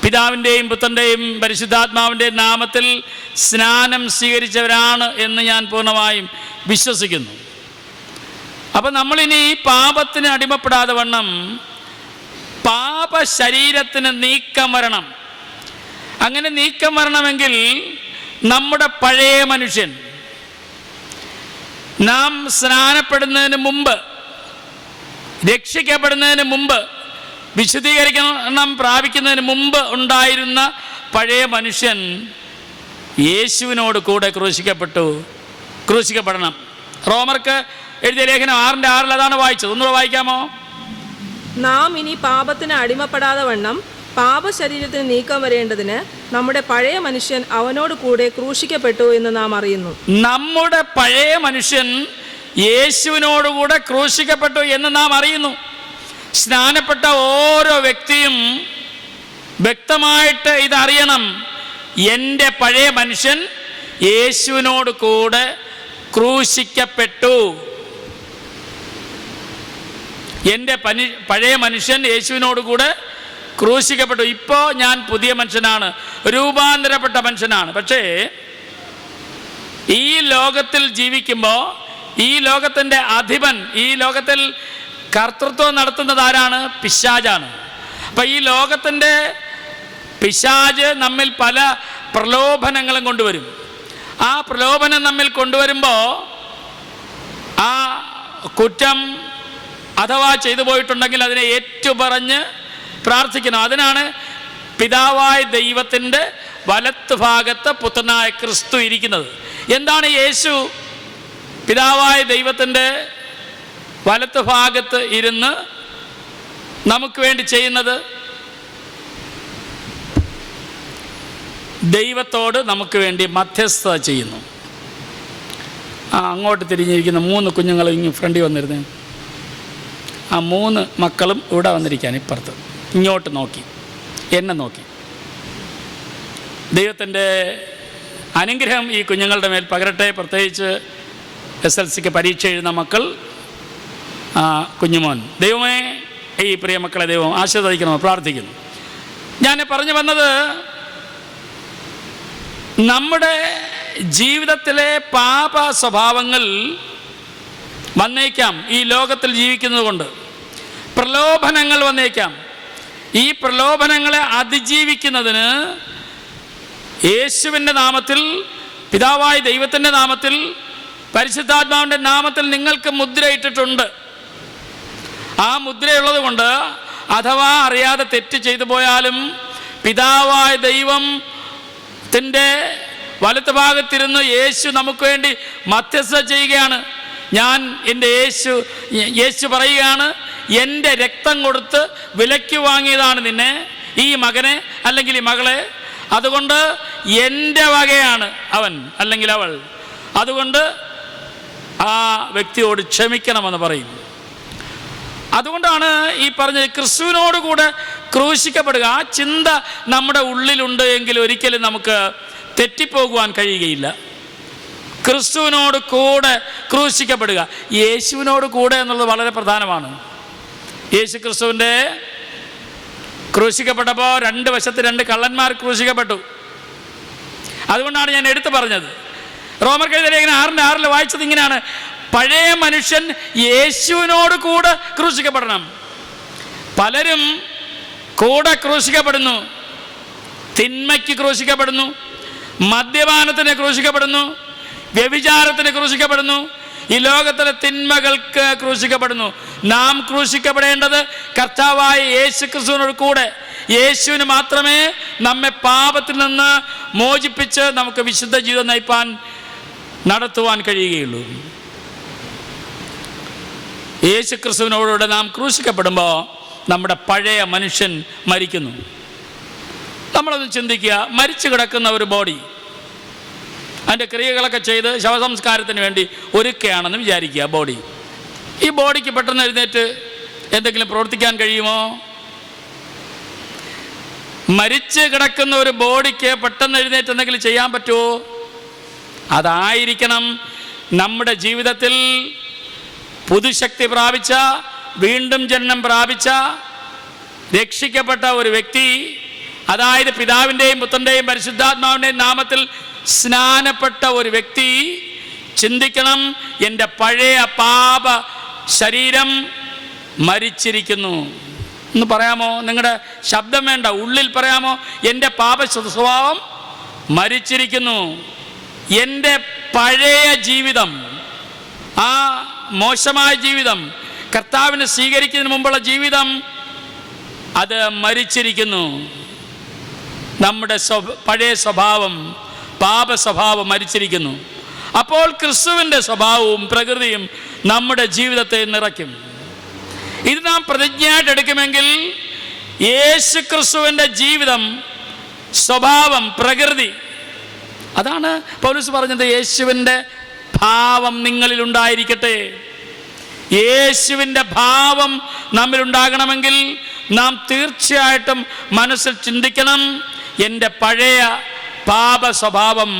പിതാവിൻ്റെയും പുത്രൻ്റെയും പരിശുദ്ധാത്മാവിൻ്റെയും നാമത്തിൽ സ്നാനം സ്വീകരിച്ചവരാണ് എന്ന് ഞാൻ പൂർണ്ണമായും വിശ്വസിക്കുന്നു. അപ്പം നമ്മളിനി പാപത്തിന് അടിമപ്പെടാതെ വണ്ണം പാപശരീരത്തിന് നീക്കം വരണം. അങ്ങനെ നീക്കം വരണമെങ്കിൽ നമ്മുടെ പഴയ മനുഷ്യൻ നാം സ്നാനപ്പെടുന്നതിന് മുമ്പ്, രക്ഷിക്കപ്പെടുന്നതിന് മുമ്പ്, വിശുദ്ധീകരണം പ്രാപിക്കുന്നതിന് മുമ്പ് ഉണ്ടായിരുന്ന പഴയ മനുഷ്യൻ യേശുവിനോട് കൂടെ ക്രൂശിക്കപ്പെടണം. റോമർക്ക് എഴുതിയ ലേഖനം 6-ന്റെ 6 അതാണ് വായിച്ചത്. ഒന്നുകൂടെ വായിക്കാമോ? നാം ഇനി പാപത്തിന് അടിമപ്പെടാതെ വണ്ണം പാപശരീരത്തിന് നീക്കം വരേണ്ടതിന് നമ്മുടെ പഴയ മനുഷ്യൻ അവനോട് കൂടെ ക്രൂശിക്കപ്പെട്ടു എന്ന് നാം അറിയുന്നു. നമ്മുടെ പഴയ മനുഷ്യൻ യേശുവിനോടുകൂടെ ക്രൂശിക്കപ്പെട്ടു എന്ന് നാം അറിയുന്നു. സ്നാനപ്പെട്ട ഓരോ വ്യക്തിയും വ്യക്തമായിട്ട് ഇതറിയണം. എൻ്റെ പഴയ മനുഷ്യൻ യേശുവിനോട് കൂടെ ക്രൂശിക്കപ്പെട്ടു. എൻ്റെ പഴയ മനുഷ്യൻ യേശുവിനോട് കൂടെ ക്രൂശിക്കപ്പെട്ടു. ഇപ്പോൾ ഞാൻ പുതിയ മനുഷ്യനാണ്, രൂപാന്തരപ്പെട്ട മനുഷ്യനാണ്. പക്ഷേ ഈ ലോകത്തിൽ ജീവിക്കുമ്പോൾ ഈ ലോകത്തിൻ്റെ അധിപൻ, ഈ ലോകത്തിൽ കർത്തൃത്വം നടത്തുന്നത് ആരാണ്? പിശാചാണ്. അപ്പം ഈ ലോകത്തിൻ്റെ പിശാച് നമ്മിൽ പല പ്രലോഭനങ്ങളും കൊണ്ടുവരും. ആ പ്രലോഭനം നമ്മിൽ കൊണ്ടുവരുമ്പോൾ ആ കുറ്റം അഥവാ ചെയ്തു പോയിട്ടുണ്ടെങ്കിൽ അതിനെ ഏറ്റുപറഞ്ഞ് പ്രാർത്ഥിക്കണം. അതിനാണ് പിതാവായ ദൈവത്തിൻ്റെ വലത്ത് ഭാഗത്ത് പുത്രനായ ക്രിസ്തു ഇരിക്കുന്നത്. എന്താണ് യേശു പിതാവായ ദൈവത്തിൻ്റെ വലത്ത് ഭാഗത്ത് ഇരുന്ന് നമുക്ക് വേണ്ടി ചെയ്യുന്നത്? ദൈവത്തോട് നമുക്ക് വേണ്ടി മധ്യസ്ഥത ചെയ്യുന്നു. അങ്ങോട്ട് തിരിഞ്ഞിരിക്കുന്ന 3 കുഞ്ഞുങ്ങൾ ഇങ്ങ് ഫ്രണ്ടിൽ വന്നിരുന്നേ. ആ 3 മക്കളും ഇവിടെ വന്നിരിക്കാൻ ഇപ്പുറത്ത് ഇങ്ങോട്ട് നോക്കി, എന്നെ നോക്കി. ദൈവത്തിൻ്റെ അനുഗ്രഹം ഈ കുഞ്ഞുങ്ങളുടെ മേൽ പകരട്ടെ. പ്രത്യേകിച്ച് SLCക്ക് പരീക്ഷ എഴുതുന്ന മക്കൾ, കുഞ്ഞുമോൻ. ദൈവമേ ഈ പ്രിയ മക്കളെ ദൈവം ആശീർവദിക്കണമെന്ന് പ്രാർത്ഥിക്കുന്നു. ഞാൻ പറഞ്ഞു വന്നത്, നമ്മുടെ ജീവിതത്തിലെ പാപ സ്വഭാവങ്ങൾ വന്നേക്കാം. ഈ ലോകത്തിൽ ജീവിക്കുന്നത് കൊണ്ട് പ്രലോഭനങ്ങൾ വന്നേക്കാം. ഈ പ്രലോഭനങ്ങളെ അതിജീവിക്കുന്നതിന് യേശുവിൻ്റെ നാമത്തിൽ, പിതാവായ ദൈവത്തിൻ്റെ നാമത്തിൽ, പരിശുദ്ധാത്മാവിൻ്റെ നാമത്തിൽ നിങ്ങൾക്ക് മുദ്രയിട്ടിട്ടുണ്ട്. ആ മുദ്രയുള്ളത് കൊണ്ട് അഥവാ അറിയാതെ തെറ്റ് ചെയ്തു പോയാലും പിതാവായ ദൈവത്തിൻ്റെ വലത്ത് ഭാഗത്തിരുന്ന് യേശു നമുക്ക് വേണ്ടി മധ്യസ്ഥത ചെയ്യുകയാണ്. യേശു പറയുകയാണ്, എൻ്റെ രക്തം കൊടുത്ത് വിലയ്ക്ക് വാങ്ങിയതാണ് നിന്നെ, ഈ മകനെ അല്ലെങ്കിൽ ഈ മകളെ. അതുകൊണ്ട് എൻ്റെ വകയാണ് അവൻ അല്ലെങ്കിൽ അവൾ. അതുകൊണ്ട് ആ വ്യക്തിയോട് ക്ഷമിക്കണമെന്ന് പറയും. അതുകൊണ്ടാണ് ഈ പറഞ്ഞത് ക്രിസ്തുവിനോട് കൂടെ ക്രൂശിക്കപ്പെടുക. ആ ചിന്ത നമ്മുടെ ഉള്ളിലുണ്ട് എങ്കിൽ ഒരിക്കലും നമുക്ക് തെറ്റിപ്പോകുവാൻ കഴിയുകയില്ല. ക്രിസ്തുവിനോട് കൂടെ ക്രൂശിക്കപ്പെടുക, യേശുവിനോട് കൂടെ എന്നുള്ളത് വളരെ പ്രധാനമാണ്. യേശു ക്രിസ്തുവിൻ്റെ ക്രൂശിക്കപ്പെട്ടപ്പോൾ രണ്ട് വശത്ത് രണ്ട് കള്ളന്മാർ ക്രൂശിക്കപ്പെട്ടു. അതുകൊണ്ടാണ് ഞാൻ എടുത്തു പറഞ്ഞത്. റോമർക്കെഴുതിയ ലേഖനം 6:6 വായിച്ചത് ഇങ്ങനെയാണ്: പഴയ മനുഷ്യൻ യേശുവിനോട് കൂടെ ക്രൂശിക്കപ്പെടണം. പലരും കൂടെ ക്രൂശിക്കപ്പെടുന്നു. തിന്മയ്ക്ക് ക്രൂശിക്കപ്പെടുന്നു, മദ്യപാനത്തിന് ക്രൂശിക്കപ്പെടുന്നു, വ്യഭിചാരത്തിന് ക്രൂശിക്കപ്പെടുന്നു, ഈ ലോകത്തിലെ തിന്മകൾക്ക് ക്രൂശിക്കപ്പെടുന്നു. നാം ക്രൂശിക്കപ്പെടേണ്ടത് കർത്താവായ യേശു ക്രിസ്തുവിനോട് കൂടെ. യേശുവിന് മാത്രമേ നമ്മെ പാപത്തിൽ നിന്ന് മോചിപ്പിച്ച് നമുക്ക് വിശുദ്ധ ജീവിതം നയിപ്പാൻ നടത്തുവാൻ കഴിയുകയുള്ളൂ. യേശു ക്രിസ്തുവിനോടുകൂടെ നാം ക്രൂശിക്കപ്പെടുമ്പോൾ നമ്മുടെ പഴയ മനുഷ്യൻ മരിക്കുന്നു. നമ്മളൊന്ന് ചിന്തിക്കുക, മരിച്ചു കിടക്കുന്ന ഒരു ബോഡി അതിൻ്റെ ക്രിയകളൊക്കെ ചെയ്ത് ശവസംസ്കാരത്തിന് വേണ്ടി ഒരുക്കുകയാണെന്ന് വിചാരിക്കുക. ബോഡി, ഈ ബോഡിക്ക് പെട്ടെന്ന് എഴുന്നേറ്റ് എന്തെങ്കിലും പ്രവർത്തിക്കാൻ കഴിയുമോ? മരിച്ച് കിടക്കുന്ന ഒരു ബോഡിക്ക് പെട്ടെന്ന് എഴുന്നേറ്റ് എന്തെങ്കിലും ചെയ്യാൻ പറ്റുമോ? അതായിരിക്കണം നമ്മുടെ ജീവിതത്തിൽ പുതുശക്തി പ്രാപിച്ച, വീണ്ടും ജന്മം പ്രാപിച്ച, രക്ഷിക്കപ്പെട്ട ഒരു വ്യക്തി, അതായത് പിതാവിൻ്റെയും പുത്രൻ്റെയും പരിശുദ്ധാത്മാവിൻ്റെയും നാമത്തിൽ സ്നാനപ്പെട്ട ഒരു വ്യക്തി ചിന്തിക്കണം, എൻ്റെ പഴയ പാപ ശരീരം മരിച്ചിരിക്കുന്നു എന്ന് പറയാമോ? നിങ്ങളുടെ ശബ്ദം വേണ്ട, ഉള്ളിൽ പറയാമോ? എൻ്റെ പാപ സ്വഭാവം മരിച്ചിരിക്കുന്നു. എൻ്റെ പഴയ ജീവിതം, ആ മോശമായ ജീവിതം, കർത്താവിനെ സ്വീകരിക്കുന്നതിന് മുമ്പുള്ള ജീവിതം, അത് മരിച്ചിരിക്കുന്നു. നമ്മുടെ പഴയ സ്വഭാവം, പാപ സ്വഭാവം മരിച്ചിരിക്കുന്നു. അപ്പോൾ ക്രിസ്തുവിൻ്റെ സ്വഭാവവും പ്രകൃതിയും നമ്മുടെ ജീവിതത്തെ നിറയ്ക്കും. ഇത് നാം പ്രതിജ്ഞയായിട്ടെടുക്കുമെങ്കിൽ യേശു ക്രിസ്തുവിൻ്റെ ജീവിതം, സ്വഭാവം, പ്രകൃതി, അതാണ് പൗലോസ് പറഞ്ഞത്, യേശുവിൻ്റെ ഭാവം നിങ്ങളിലുണ്ടായിരിക്കട്ടെ. യേശുവിൻ്റെ ഭാവം നമ്മിലുണ്ടാകണമെങ്കിൽ നാം തീർച്ചയായിട്ടും മനസ്സിൽ ചിന്തിക്കണം, എൻ്റെ പഴയ പാപ സ്വഭാവം,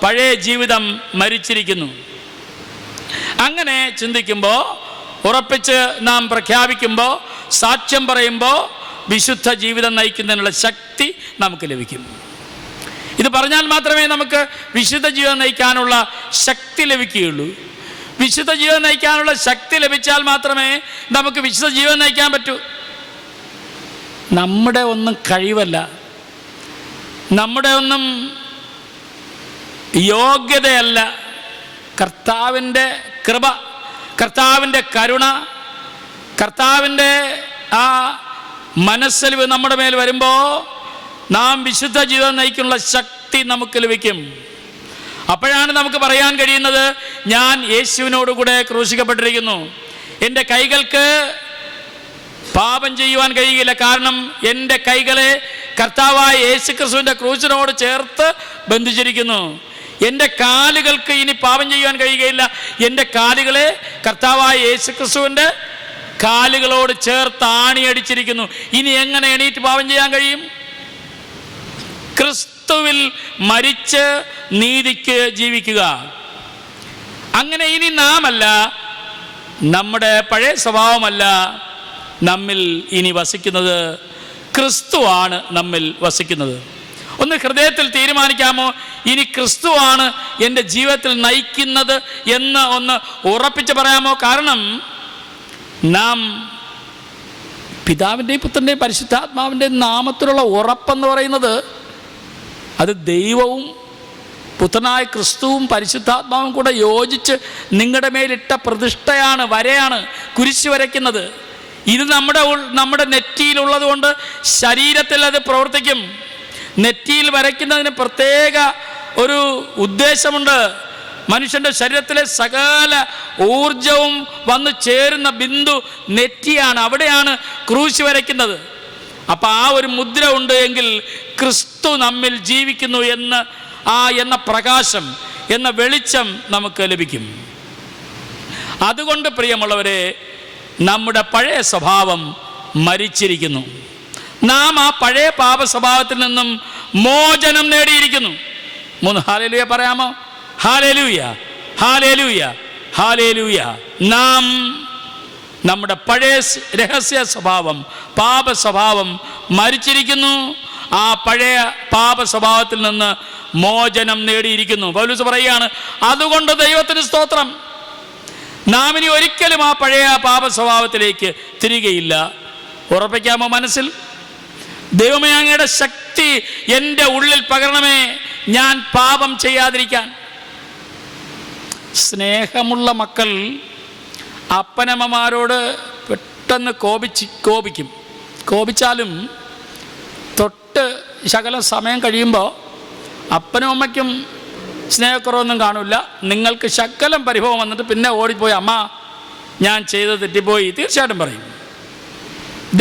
പഴയ ജീവിതം മരിച്ചിരിക്കുന്നു. അങ്ങനെ ചിന്തിക്കുമ്പോൾ, ഉറപ്പിച്ച് നാം പ്രഖ്യാപിക്കുമ്പോൾ, സാക്ഷ്യം പറയുമ്പോൾ വിശുദ്ധ ജീവിതം നയിക്കുന്നതിനുള്ള ശക്തി നമുക്ക് ലഭിക്കും. ഇത് പറഞ്ഞാൽ മാത്രമേ നമുക്ക് വിശുദ്ധ ജീവിതം നയിക്കാനുള്ള ശക്തി ലഭിക്കുകയുള്ളൂ. വിശുദ്ധ ജീവിതം നയിക്കാനുള്ള ശക്തി ലഭിച്ചാൽ മാത്രമേ നമുക്ക് വിശുദ്ധ ജീവിതം നയിക്കാൻ പറ്റൂ. നമ്മുടെ ഒന്നും കഴിവല്ല, നമ്മുടെ ഒന്നും യോഗ്യതയല്ല, കർത്താവിൻ്റെ കൃപ, കർത്താവിൻ്റെ കരുണ, കർത്താവിൻ്റെ ആ മനസ്സലിവ് നമ്മുടെ മേൽ വരുമ്പോൾ നാം വിശുദ്ധ ജീവിതം നയിക്കാനുള്ള ശക്തി നമുക്ക് ലഭിക്കും. അപ്പോഴാണ് നമുക്ക് പറയാൻ കഴിയുന്നത്, ഞാൻ യേശുവിനോടുകൂടെ ക്രൂശിക്കപ്പെട്ടിരിക്കുന്നു. എൻ്റെ കൈകൾക്ക് പാപം ചെയ്യുവാൻ കഴിയുകയില്ല, കാരണം എൻ്റെ കൈകളെ കർത്താവായ യേശു ക്രിസ്തുവിൻ്റെ ക്രൂശിനോട് ചേർത്ത് ബന്ധിച്ചിരിക്കുന്നു. എൻ്റെ കാലുകൾക്ക് ഇനി പാപം ചെയ്യുവാൻ കഴിയുകയില്ല, എൻ്റെ കാലുകളെ കർത്താവായ യേശു ക്രിസ്തുവിൻ്റെ കാലുകളോട് ചേർത്ത് ആണിയടിച്ചിരിക്കുന്നു. ഇനി എങ്ങനെ എണീറ്റ് പാപം ചെയ്യാൻ കഴിയും? ക്രിസ്തുവിൽ മരിച്ച് നീതിക്ക് ജീവിക്കുക. അങ്ങനെ ഇനി നാമല്ല, നമ്മുടെ പഴയ സ്വഭാവമല്ല നമ്മിൽ ഇനി വസിക്കുന്നത്, ക്രിസ്തുവാണ് നമ്മിൽ വസിക്കുന്നത്. ഒന്ന് ഹൃദയത്തിൽ തീരുമാനിക്കാമോ, ഇനി ക്രിസ്തുവാണ് എൻ്റെ ജീവിതത്തിൽ നയിക്കുന്നത് എന്ന് ഒന്ന് ഉറപ്പിച്ച് പറയാമോ? കാരണം നാം പിതാവിൻ്റെയും പുത്രൻ്റെയും പരിശുദ്ധാത്മാവിൻ്റെയും നാമത്തിലുള്ള ഉറപ്പെന്ന് പറയുന്നത് അത് ദൈവവും പുത്രനായ ക്രിസ്തുവും പരിശുദ്ധാത്മാവും കൂടെ യോജിച്ച് നിങ്ങളുടെ മേലിട്ട പ്രതിഷ്ഠയാണ്, വരയാണ്, കുരിശ് വരയ്ക്കുന്നത്. ഇത് നമ്മുടെ നെറ്റിയിലുള്ളത് കൊണ്ട് ശരീരത്തിൽ അത് പ്രവർത്തിക്കും. നെറ്റിയിൽ വരയ്ക്കുന്നതിന് പ്രത്യേക ഒരു ഉദ്ദേശമുണ്ട്. മനുഷ്യൻ്റെ ശരീരത്തിലെ സകല ഊർജവും വന്ന് ചേരുന്ന ബിന്ദു നെറ്റിയാണ്, അവിടെയാണ് ക്രൂശ് വരയ്ക്കുന്നത്. അപ്പം ആ ഒരു മുദ്ര ഉണ്ട് എങ്കിൽ ക്രിസ്തു നമ്മിൽ ജീവിക്കുന്നു എന്ന പ്രകാശം, എന്ന വെളിച്ചം നമുക്ക് ലഭിക്കും. അതുകൊണ്ട് പ്രിയമുള്ളവരെ, നമ്മുടെ പഴയ സ്വഭാവം മരിച്ചിരിക്കുന്നു. നാം ആ പഴയ പാപ സ്വഭാവത്തിൽ നിന്നും മോചനം നേടിയിരിക്കുന്നു. 3 ഹല്ലേലൂയ പറയാമോ? Hallelujah, hallelujah, hallelujah. നാം നമ്മുടെ പഴയ രഹസ്യ സ്വഭാവം, പാപ സ്വഭാവം മരിച്ചിരിക്കുന്നു. ആ പഴയ പാപ സ്വഭാവത്തിൽ നിന്ന് മോചനം നേടിയിരിക്കുന്നു. പൗലോസ് പറയുകയാണ്, അതുകൊണ്ട് ദൈവത്തിന് സ്തോത്രം, നാം ഇനി ഒരിക്കലും ആ പഴയ പാപ സ്വഭാവത്തിലേക്ക് തിരികെയില്ല. ഉറപ്പിക്കാമോ മനസ്സിൽ? ദൈവമേ, അങ്ങയുടെ ശക്തി എൻ്റെ ഉള്ളിൽ പകരണമേ, ഞാൻ പാപം ചെയ്യാതിരിക്കാൻ. സ്നേഹമുള്ള മക്കൾ അപ്പനമ്മമാരോട് പെട്ടെന്ന് കോപിച്ചാലും തൊട്ട് ശകലം സമയം കഴിയുമ്പോൾ അപ്പനും അമ്മയ്ക്കും സ്നേഹക്കുറവൊന്നും കാണില്ല. നിങ്ങൾക്ക് ശകലം പരിഭവം വന്നിട്ട് പിന്നെ ഓടിപ്പോയി, അമ്മ ഞാൻ ചെയ്ത് തെറ്റിപ്പോയി, തീർച്ചയായിട്ടും പറയും.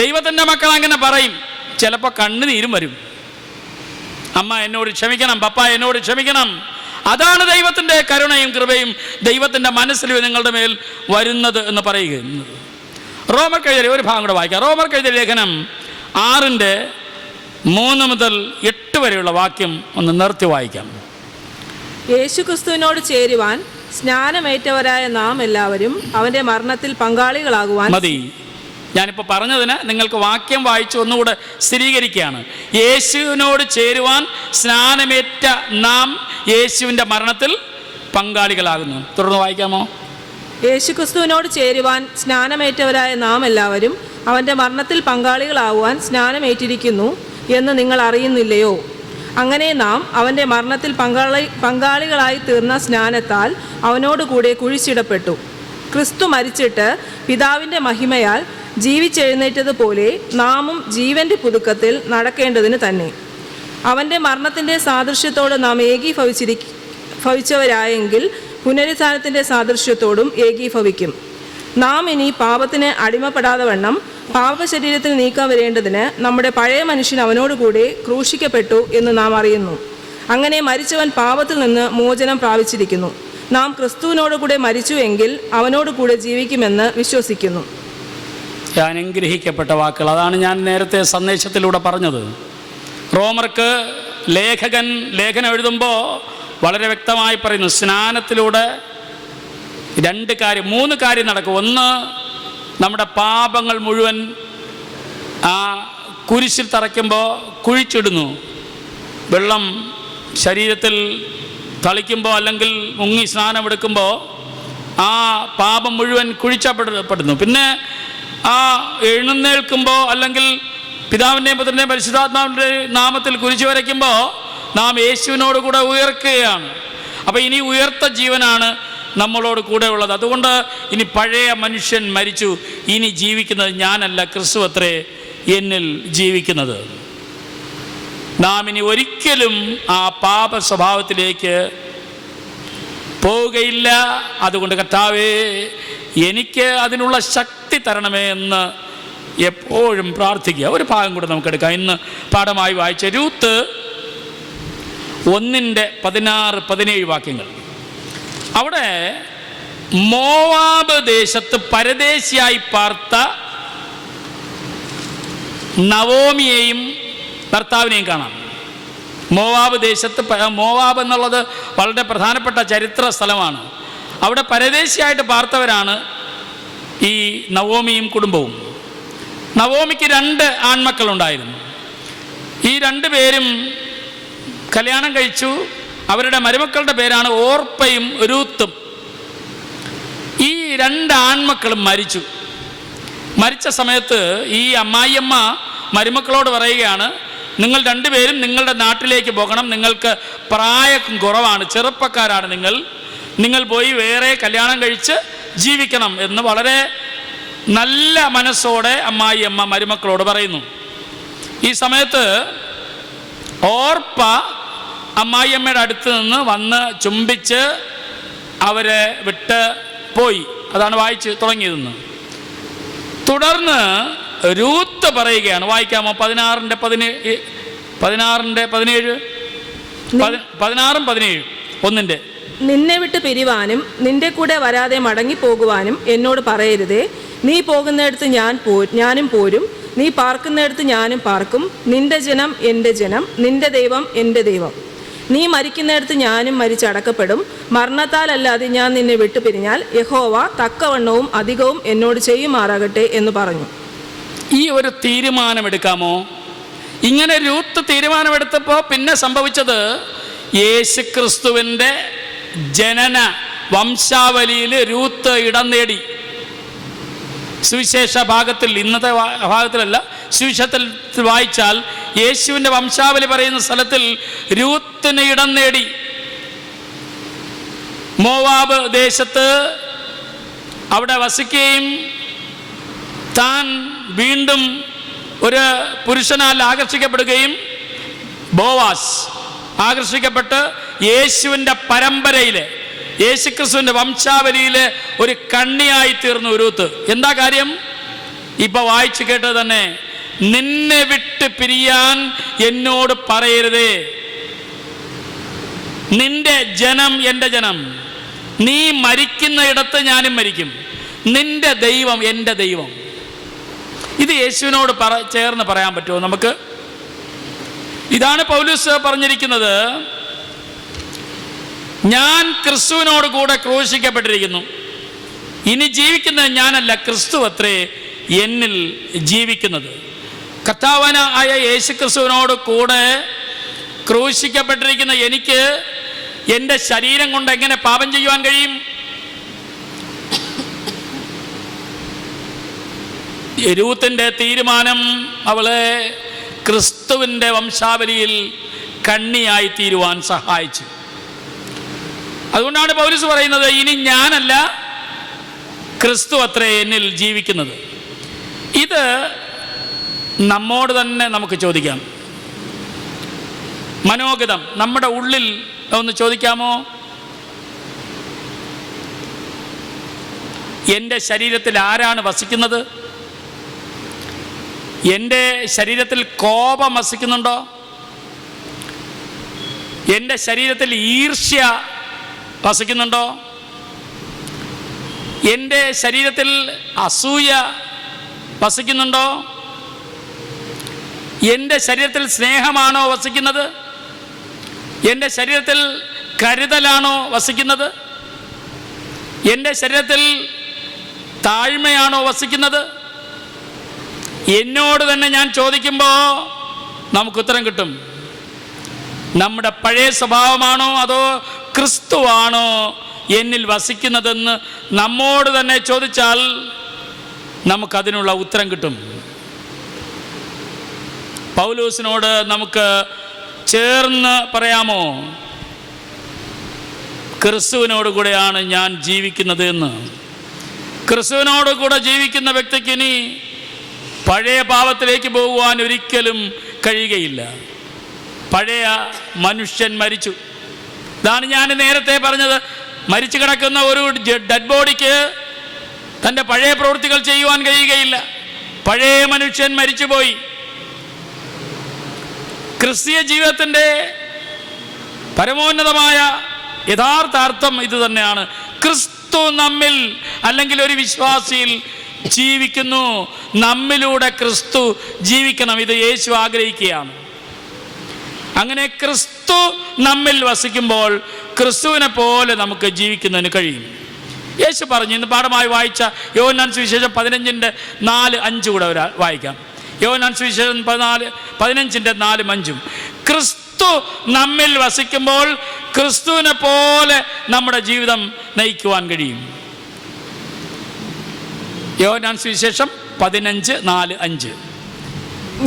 ദൈവത്തിൻ്റെ മക്കൾ അങ്ങനെ പറയും. ചിലപ്പോൾ കണ്ണുനീരും വരും. അമ്മ എന്നോട് ക്ഷമിക്കണം, പപ്പ എന്നോട് ക്ഷമിക്കണം. അതാണ് ദൈവത്തിൻ്റെ കരുണയും കൃപയും ദൈവത്തിൻ്റെ മനസ്സിൽ നിങ്ങളുടെ മേൽ വരുന്നത് എന്ന് പറയുക. റോമർക്കെഴുതിയ ഒരു ഭാഗം കൂടെ വായിക്കാം. റോമർക്കെഴുതിയ ലേഖനം 6:3 മുതൽ 8 വരെയുള്ള വാക്യം ഒന്ന് നിർത്തി വായിക്കാം. യേശുക്രിസ്തുവിനോട് ചേരുവാൻ സ്നാനമേറ്റവരായ നാം എല്ലാവരും അവൻ്റെ മരണത്തിൽ പങ്കാളികളാകുവാൻ. മതി, ഞാനിപ്പോൾ പറഞ്ഞതിന് നിങ്ങൾക്ക് വാക്യം വായിച്ച് ഒന്നുകൂടെ സ്ഥിരീകരിക്കുകയാണ്. യേശുവിനോട് ചേരുവാൻ സ്നാനമേറ്റ നാം യേശുവിൻ്റെ മരണത്തിൽ പങ്കാളികളാകുന്നു. തുടർന്ന് വായിക്കാമോ? യേശുക്രിസ്തുവിനോട് ചേരുവാൻ സ്നാനമേറ്റവരായ നാം എല്ലാവരും അവൻ്റെ മരണത്തിൽ പങ്കാളികളാകുവാൻ സ്നാനമേറ്റിരിക്കുന്നു എന്ന് നിങ്ങൾ അറിയുന്നില്ലയോ? അങ്ങനെ നാം അവൻ്റെ മരണത്തിൽ പങ്കാളികളായി തീർന്ന സ്നാനത്താൽ അവനോടുകൂടെ കുഴിച്ചിടപ്പെട്ടു. ക്രിസ്തു മരിച്ചിട്ട് പിതാവിൻ്റെ മഹിമയാൽ ജീവിച്ചെഴുന്നേറ്റതുപോലെ നാമും ജീവൻ്റെ പുതുക്കത്തിൽ നടക്കേണ്ടതിന് തന്നെ. അവൻ്റെ മരണത്തിൻ്റെ സാദൃശ്യത്തോട് നാം ഏകീഭവിച്ചവരായെങ്കിൽ പുനരുത്ഥാനത്തിൻ്റെ സാദൃശ്യത്തോടും ഏകീഭവിക്കും. നാം ഇനി പാപത്തിന് അടിമപ്പെടാതെ വണ്ണം പാപശരീരത്തിൽ നീക്കം വരേണ്ടതിന് നമ്മുടെ പഴയ മനുഷ്യൻ അവനോടുകൂടെ ക്രൂശിക്കപ്പെട്ടു എന്ന് നാം അറിയുന്നു. അങ്ങനെ മരിച്ചവൻ പാപത്തിൽ നിന്ന് മോചനം പ്രാപിച്ചിരിക്കുന്നു. നാം ക്രിസ്തുവിനോടുകൂടെ മരിച്ചുവെങ്കിൽ അവനോടുകൂടെ ജീവിക്കുമെന്ന് വിശ്വസിക്കുന്നു. അനുഗ്രഹിക്കപ്പെട്ട വാക്കുകൾ. അതാണ് ഞാൻ നേരത്തെ സന്ദേശത്തിലൂടെ പറഞ്ഞത്. റോമർക്ക് ലേഖനം എഴുതുമ്പോൾ വളരെ വ്യക്തമായി പറയുന്നു, സ്നാനത്തിലൂടെ 3 കാര്യം നടക്കും. ഒന്ന്, നമ്മുടെ പാപങ്ങൾ മുഴുവൻ ആ കുരിശിൽ തറയ്ക്കുമ്പോൾ കുഴിച്ചിടുന്നു. വെള്ളം ശരീരത്തിൽ തളിക്കുമ്പോൾ അല്ലെങ്കിൽ മുങ്ങി സ്നാനമെടുക്കുമ്പോൾ ആ പാപം മുഴുവൻ കുഴിച്ചപ്പെടുന്നു. പിന്നെ ആ എഴുന്നേൽക്കുമ്പോൾ അല്ലെങ്കിൽ പിതാവിൻ്റെയും പുത്രൻ്റെയും പരിശുദ്ധാത്മാവിൻ്റെ നാമത്തിൽ കുരിശ് വരയ്ക്കുമ്പോൾ നാം യേശുവിനോട് കൂടെ ഉയർക്കുകയാണ്. അപ്പോൾ ഇനി ഉയർത്ത ജീവനാണ് നമ്മളോട് കൂടെ ഉള്ളത്. അതുകൊണ്ട് ഇനി പഴയ മനുഷ്യൻ മരിച്ചു, ഇനി ജീവിക്കുന്നത് ഞാനല്ല, ക്രിസ്തു അത്രേ എന്നിൽ ജീവിക്കുന്നത്. നാം ഇനി ഒരിക്കലും ആ പാപ സ്വഭാവത്തിലേക്ക് പോവുകയില്ല. അതുകൊണ്ട് കർത്താവേ, എനിക്ക് അതിനുള്ള ശക്തി തരണമേ എന്ന് എപ്പോഴും പ്രാർത്ഥിക്കുക. ഒരു ഭാഗം കൂടെ നമുക്കെടുക്കാം. ഇന്ന് പാഠമായി വായിച്ച രൂത്ത് 1:16-17 വാക്യങ്ങൾ. അവിടെ മോവാബ് ദേശത്ത് പരദേശിയായി പാർത്ത നവോമിയെയും ഭർത്താവിനെയും കാണാം. മോവാബ് ദേശത്ത്, മോവാബ് എന്നുള്ളത് വളരെ പ്രധാനപ്പെട്ട ചരിത്ര സ്ഥലമാണ്. അവിടെ പരദേശിയായിട്ട് പാർത്തവരാണ് ഈ നവോമിയും കുടുംബവും. നവോമിക്ക് 2 ആൺമക്കളുണ്ടായിരുന്നു. ഈ 2 പേരും കല്യാണം കഴിച്ചു. അവരുടെ മരുമക്കളുടെ പേരാണ് ഓർപ്പയും രൂത്തും. ഈ 2 ആൺമക്കളും മരിച്ചു. മരിച്ച സമയത്ത് ഈ അമ്മായിയമ്മ മരുമക്കളോട് പറയുകയാണ്, നിങ്ങൾ 2 പേരും നിങ്ങളുടെ നാട്ടിലേക്ക് പോകണം, നിങ്ങൾക്ക് പ്രായം കുറവാണ്, ചെറുപ്പക്കാരാണ് നിങ്ങൾ പോയി വേറെ കല്യാണം കഴിച്ച് ജീവിക്കണം എന്ന് വളരെ നല്ല മനസ്സോടെ അമ്മായിയമ്മ മരുമക്കളോട് പറയുന്നു. ഈ സമയത്ത് ഓർപ്പ അമ്മായിയമ്മയുടെ അടുത്ത് നിന്ന് വന്ന് ചുംബിച്ച് അവരെ വിട്ട് പോയി. അതാണ് വായിച്ച് തുടങ്ങിയതെന്ന്. തുടർന്ന് രൂത്ത് പറയുകയാണ്, വായിക്കാമോ? 16:17 ഒന്നിൻ്റെ. നിന്നെ വിട്ട് പിരിവാനും നിന്റെ കൂടെ വരാതെ മടങ്ങിപ്പോകുവാനും എന്നോട് പറയരുതേ. നീ പോകുന്നിടത്ത് ഞാനും പോരും, നീ പാർക്കുന്നിടത്ത് ഞാനും പാർക്കും. നിന്റെ ജനം എൻ്റെ ജനം, നിന്റെ ദൈവം എൻ്റെ ദൈവം. നീ മരിക്കുന്നിടത്ത് ഞാനും മരിച്ചടക്കപ്പെടും. മരണത്താലല്ലാതെ ഞാൻ നിന്നെ വിട്ടുപിരിഞ്ഞാൽ യഹോവ തക്കവണ്ണവും അധികവും എന്നോട് ചെയ്യുമാറാകട്ടെ എന്ന് പറഞ്ഞു. ഈ ഒരു തീരുമാനമെടുക്കാമോ? ഇങ്ങനെ രൂത്ത് തീരുമാനമെടുത്തപ്പോൾ പിന്നെ സംഭവിച്ചത്, യേശുക്രിസ്തുവിൻ്റെ ജനന വംശാവലിയിൽ രൂത്ത് ഇടം നേടി. സുവിശേഷ ഭാഗത്തിൽ, ഇന്നത്തെ ഭാഗത്തിലല്ല, സുവിശേഷത്തിൽ വായിച്ചാൽ യേശുവിൻ്റെ വംശാവലി പറയുന്ന സ്ഥലത്തിൽ രൂത്തിന് ഇടം നേടി. മോവാബ് ദേശത്ത് അവിടെ വസിക്കുകയും താൻ വീണ്ടും ഒരു പുരുഷനാൽ ആകർഷിക്കപ്പെടുകയും, ബോവാസ് ആകർഷിക്കപ്പെട്ട് യേശുവിൻ്റെ പരമ്പരയിലെ, യേശുക്രിസ്തുവിൻ്റെ വംശാവലിയിലെ ഒരു കണ്ണിയായി തീർന്നു രൂത്ത്. എന്താ കാര്യം? ഇപ്പൊ വായിച്ചു കേട്ടത് തന്നെ, നിന്നെ വിട്ട് പിരിയാൻ എന്നോട് പറയരുതേ, നിന്റെ ജനം എൻ്റെ ജനം, നീ മരിക്കുന്ന ഇടത്ത് ഞാനും മരിക്കും, നിന്റെ ദൈവം എൻ്റെ ദൈവം. ഇത് യേശുവിനോട് ചേർന്ന് പറയാൻ പറ്റുമോ നമുക്ക്? ഇതാണ് പൗലോസ് പറഞ്ഞിരിക്കുന്നത്, ഞാൻ ക്രിസ്തുവിനോട് കൂടെ ക്രൂശിക്കപ്പെട്ടിരിക്കുന്നു, ഇനി ജീവിക്കുന്നത് ഞാനല്ല, ക്രിസ്തു അത്രേ എന്നിൽ ജീവിക്കുന്നത്. കർത്താവായ യേശു ക്രിസ്തുവിനോട് കൂടെ ക്രൂശിക്കപ്പെട്ടിരിക്കുന്ന എനിക്ക് എൻ്റെ ശരീരം കൊണ്ട് എങ്ങനെ പാപം ചെയ്യുവാൻ കഴിയും? രൂത്തിൻ്റെ തീരുമാനം അവളെ ക്രിസ്തുവിൻ്റെ വംശാവലിയിൽ കണ്ണിയായി തീരുവാൻ സഹായിച്ചു. അതുകൊണ്ടാണ് പൗലോസ് പറയുന്നത്, ഇനി ഞാനല്ല, ക്രിസ്തു അത്രേ എന്നിൽ ജീവിക്കുന്നത്. ഇത് നമ്മോട് തന്നെ നമുക്ക് ചോദിക്കാം. മനോഗതം നമ്മുടെ ഉള്ളിൽ ഒന്ന് ചോദിക്കാമോ? എൻ്റെ ശരീരത്തിൽ ആരാണ് വസിക്കുന്നത്? എൻ്റെ ശരീരത്തിൽ കോപം വസിക്കുന്നുണ്ടോ? എൻ്റെ ശരീരത്തിൽ ഈർഷ്യ വസിക്കുന്നുണ്ടോ? എൻ്റെ ശരീരത്തിൽ അസൂയ വസിക്കുന്നുണ്ടോ? എൻ്റെ ശരീരത്തിൽ സ്നേഹമാണോ വസിക്കുന്നത്? എൻ്റെ ശരീരത്തിൽ കരുതലാണോ വസിക്കുന്നത്? എൻ്റെ ശരീരത്തിൽ താഴ്മയാണോ വസിക്കുന്നത്? എന്നോട് തന്നെ ഞാൻ ചോദിക്കുമ്പോൾ നമുക്ക് ഉത്തരം കിട്ടും. നമ്മുടെ പഴയ സ്വഭാവമാണോ അതോ ക്രിസ്തുവാണോ എന്നിൽ വസിക്കുന്നതെന്ന് നമ്മോട് തന്നെ ചോദിച്ചാൽ നമുക്കതിനുള്ള ഉത്തരം കിട്ടും. പൗലോസിനോട് നമുക്ക് ചേർന്ന് പറയാമോ, ക്രിസ്തുവിനോട് കൂടെയാണ് ഞാൻ ജീവിക്കുന്നത് എന്ന്? ക്രിസ്തുവിനോട് കൂടെ ജീവിക്കുന്ന വ്യക്തിക്ക് ഇനി പഴയ പാപത്തിലേക്ക് പോകുവാൻ ഒരിക്കലും കഴിയുകയില്ല. പഴയ മനുഷ്യൻ മരിച്ചു. ഇതാണ് ഞാൻ നേരത്തെ പറഞ്ഞത്, മരിച്ചു കിടക്കുന്ന ഒരു ഡെഡ് ബോഡിക്ക് തൻ്റെ പഴയ പ്രവൃത്തികൾ ചെയ്യുവാൻ കഴിയുകയില്ല. പഴയ മനുഷ്യൻ മരിച്ചുപോയി. ക്രിസ്തീയ ജീവിതത്തിൻ്റെ പരമോന്നതമായ യഥാർത്ഥ അർത്ഥം ഇത് തന്നെയാണ്. ക്രിസ്തു നമ്മിൽ, അല്ലെങ്കിൽ ഒരു വിശ്വാസിയിൽ ജീവിക്കുന്നു. നമ്മിലൂടെ ക്രിസ്തു ജീവിക്കണം. ഇത് യേശു ആഗ്രഹിക്കുകയാണ്. അങ്ങനെ ക്രിസ്തു നമ്മിൽ വസിക്കുമ്പോൾ ക്രിസ്തുവിനെ പോലെ നമുക്ക് ജീവിക്കുന്നതിന് കഴിയും. യേശു പറഞ്ഞു, ഇന്ന് പാഠമായി വായിച്ച യോഹന്നാൻ സുവിശേഷം 15:4-5 കൂടെ വായിക്കാം. യോഹന്നാൻ സുവിശേഷം 15:4-5. ക്രിസ്തു ക്രിസ്തു നമ്മിൽ വസിക്കുമ്പോൾ ക്രിസ്തുവിനെ പോലെ നമ്മുടെ ജീവിതം നയിക്കുവാൻ കഴിയും. യോഹന്നാൻ സുവിശേഷം 15:4-5.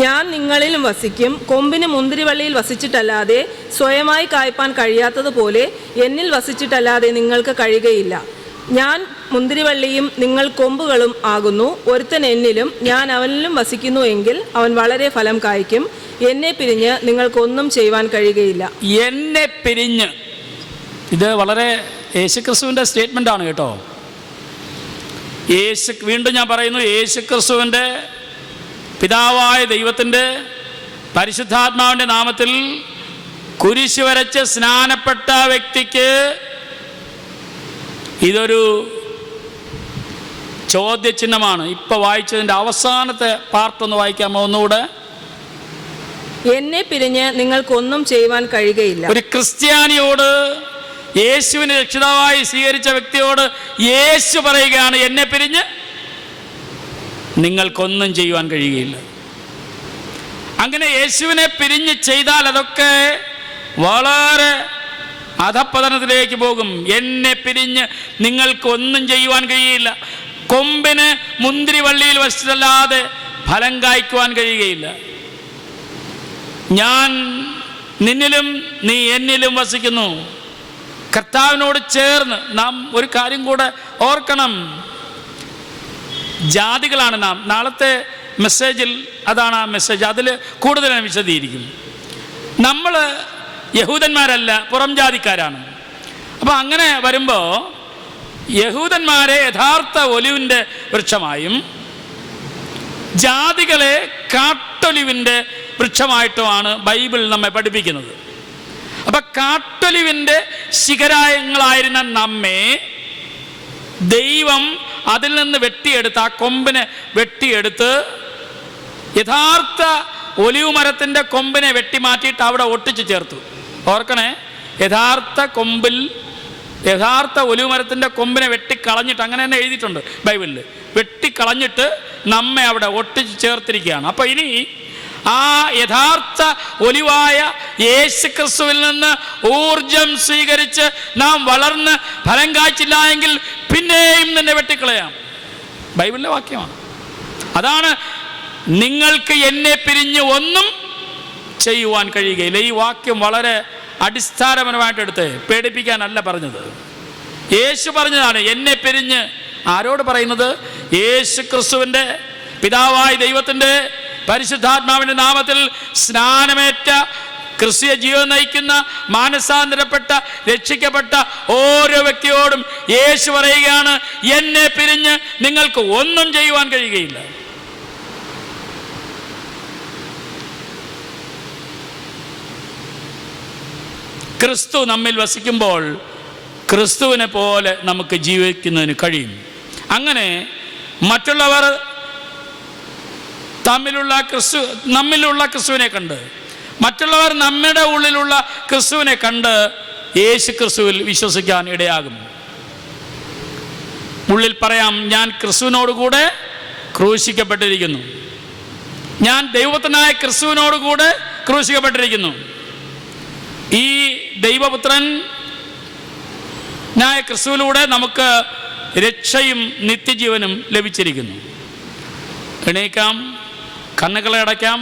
ഞാൻ നിങ്ങളിലും വസിക്കും. കൊമ്പിന് മുന്തിരിവള്ളിയിൽ വസിച്ചിട്ടല്ലാതെ സ്വയമായി കായ്പാൻ കഴിയാത്തതുപോലെ എന്നിൽ വസിച്ചിട്ടല്ലാതെ നിങ്ങൾക്ക് കഴിയുകയില്ല. ഞാൻ മുന്തിരിവള്ളിയും നിങ്ങൾ കൊമ്പുകളും ആകുന്നു. ഒരുത്തൻ എന്നിലും ഞാൻ അവനിലും വസിക്കുന്നു എങ്കിൽ അവൻ വളരെ ഫലം കായ്ക്കും. എന്നെ പിരിഞ്ഞ് നിങ്ങൾക്കൊന്നും ചെയ്യുവാൻ കഴിയുകയില്ല. എന്നെ പിരിഞ്ഞ്, ഇത് വളരെ യേശുക്രിസ്തുവിൻ്റെ സ്റ്റേറ്റ്മെൻ്റ് ആണ് കേട്ടോ. വീണ്ടും ഞാൻ പറയുന്നു, യേശുക്രിസ്തുവിൻ്റെ പിതാവായ ദൈവത്തിൻ്റെ പരിശുദ്ധാത്മാവിൻ്റെ നാമത്തിൽ കുരിശ് വരച്ച് സ്നാനപ്പെട്ട വ്യക്തിക്ക് ഇതൊരു ചോദ്യചിഹ്നമാണ്. ഇപ്പൊ വായിച്ചതിൻ്റെ അവസാനത്തെ പാർട്ടൊന്ന് വായിക്കാമോ ഒന്നുകൂടെ? എന്നെ പിരിഞ്ഞ് നിങ്ങൾക്കൊന്നും ചെയ്യുവാൻ കഴിയുകയില്ല. ഒരു ക്രിസ്ത്യാനിയോട്, യേശുവിനെ രക്ഷിതാവായി സ്വീകരിച്ച വ്യക്തിയോട് യേശു പറയുകയാണ്, എന്നെ പിരിഞ്ഞ് നിങ്ങൾക്കൊന്നും ചെയ്യുവാൻ കഴിയുകയില്ല. അങ്ങനെ യേശുവിനെ പിരിഞ്ഞ് ചെയ്താൽ അതൊക്കെ വളരെ അധപ്പതനത്തിലേക്ക് പോകും. എന്നെ പിരിഞ്ഞ് നിങ്ങൾക്കൊന്നും ചെയ്യുവാൻ കഴിയില്ല. കൊമ്പിന് മുന്തിരിവള്ളിയിൽ വച്ചിട്ടല്ലാതെ ഫലം കായ്ക്കുവാൻ കഴിയുകയില്ല. ഞാൻ നിന്നിലും നീ എന്നിലും വസിക്കുന്നു. കർത്താവിനോട് ചേർന്ന് നാം ഒരു കാര്യം കൂടെ ഓർക്കണം. ജാതികളാണ് നാം. നാളത്തെ മെസ്സേജിൽ അതാണ് ആ മെസ്സേജ്. അതിൽ കൂടുതൽ ഞാൻ വിശദീകരിക്കും. നമ്മൾ യഹൂദന്മാരല്ല, പുറം ജാതിക്കാരാണ്. അപ്പോൾ അങ്ങനെ വരുമ്പോൾ യഹൂദന്മാരെ യഥാർത്ഥ ഒലിവിൻ്റെ വൃക്ഷമായും ജാതികളെ കാട്ടൊലിവിൻ്റെ വൃക്ഷമായിട്ടുമാണ് ബൈബിൾ നമ്മെ പഠിപ്പിക്കുന്നത്. അപ്പം കാട്ടൊലിവിൻ്റെ ശിഖരങ്ങളായിരുന്ന നമ്മെ ദൈവം അതിൽ നിന്ന് വെട്ടിയെടുത്ത്, ആ കൊമ്പിനെ വെട്ടിയെടുത്ത് യഥാർത്ഥ ഒലിവ് മരത്തിൻ്റെ കൊമ്പിനെ വെട്ടിമാറ്റിയിട്ട് അവിടെ ഒട്ടിച്ച് ചേർത്തു. ഓർക്കണേ, യഥാർത്ഥ ഒലിവ് മരത്തിൻ്റെ കൊമ്പിനെ വെട്ടിക്കളഞ്ഞിട്ട്, അങ്ങനെ തന്നെ എഴുതിയിട്ടുണ്ട് ബൈബിളിൽ, വെട്ടിക്കളഞ്ഞിട്ട് നമ്മെ അവിടെ ഒട്ടിച്ച് ചേർത്തിരിക്കുകയാണ്. അപ്പോൾ ഇനി ആ യഥാർത്ഥ ഒലിവായ യേശുക്രിസ്തുവിൽ നിന്ന് ഊർജം സ്വീകരിച്ച് നാം വളർന്ന് ഫലം കായ്ച്ചില്ല എങ്കിൽ പിന്നെയും നിന്നെ വെട്ടിക്കളയാം. ബൈബിളിലെ വാക്യമാണ്. അതാണ് നിങ്ങൾക്ക് എന്നെ പിരിഞ്ഞ് ഒന്നും ചെയ്യുവാൻ കഴിയുകയില്ല. ഈ വാക്യം വളരെ അടിസ്ഥാനപരമായിട്ട് എടുത്ത് പേടിപ്പിക്കാനല്ല പറഞ്ഞത്. യേശു പറഞ്ഞതാണ് എന്നെ പിരിഞ്ഞ്. ആരോട് പറയുന്നത്? യേശുക്രിസ്തുവിൻ്റെ പിതാവായ ദൈവത്തിൻ്റെ പരിശുദ്ധാത്മാവിൻ്റെ നാമത്തിൽ സ്നാനമേറ്റ ക്രിസ്തീയ ജീവൻ നയിക്കുന്ന മാനസാന്തരപ്പെട്ട രക്ഷിക്കപ്പെട്ട ഓരോ വ്യക്തിയോടും യേശു പറയുകയാണ്, എന്നെ പിരിഞ്ഞ് നിങ്ങൾക്ക് ഒന്നും ചെയ്യുവാൻ കഴിയുകയില്ല. ക്രിസ്തു നമ്മിൽ വസിക്കുമ്പോൾ ക്രിസ്തുവിനെ പോലെ നമുക്ക് ജീവിക്കുന്നതിന് കഴിയും. അങ്ങനെ മറ്റുള്ളവർ നമ്മിലുള്ള ക്രിസ്തുവിനെ കണ്ട്, മറ്റുള്ളവർ നമ്മുടെ ഉള്ളിലുള്ള ക്രിസ്തുവിനെ കണ്ട് യേശു ക്രിസ്തുവിൽ വിശ്വസിക്കാൻ ഇടയാകും. ഉള്ളിൽ പറയാം, ഞാൻ ക്രിസ്തുവിനോടുകൂടെ ക്രൂശിക്കപ്പെട്ടിരിക്കുന്നു, ഞാൻ ദൈവപുത്രനായ ക്രിസ്തുവിനോടുകൂടെ ക്രൂശിക്കപ്പെട്ടിരിക്കുന്നു. ഈ ദൈവപുത്രനായ ക്രിസ്തുവിലൂടെ നമുക്ക് രക്ഷയും നിത്യജീവനും ലഭിച്ചിരിക്കുന്നു. എണീക്കാം, കണ്ണുകളെ അടയ്ക്കാം.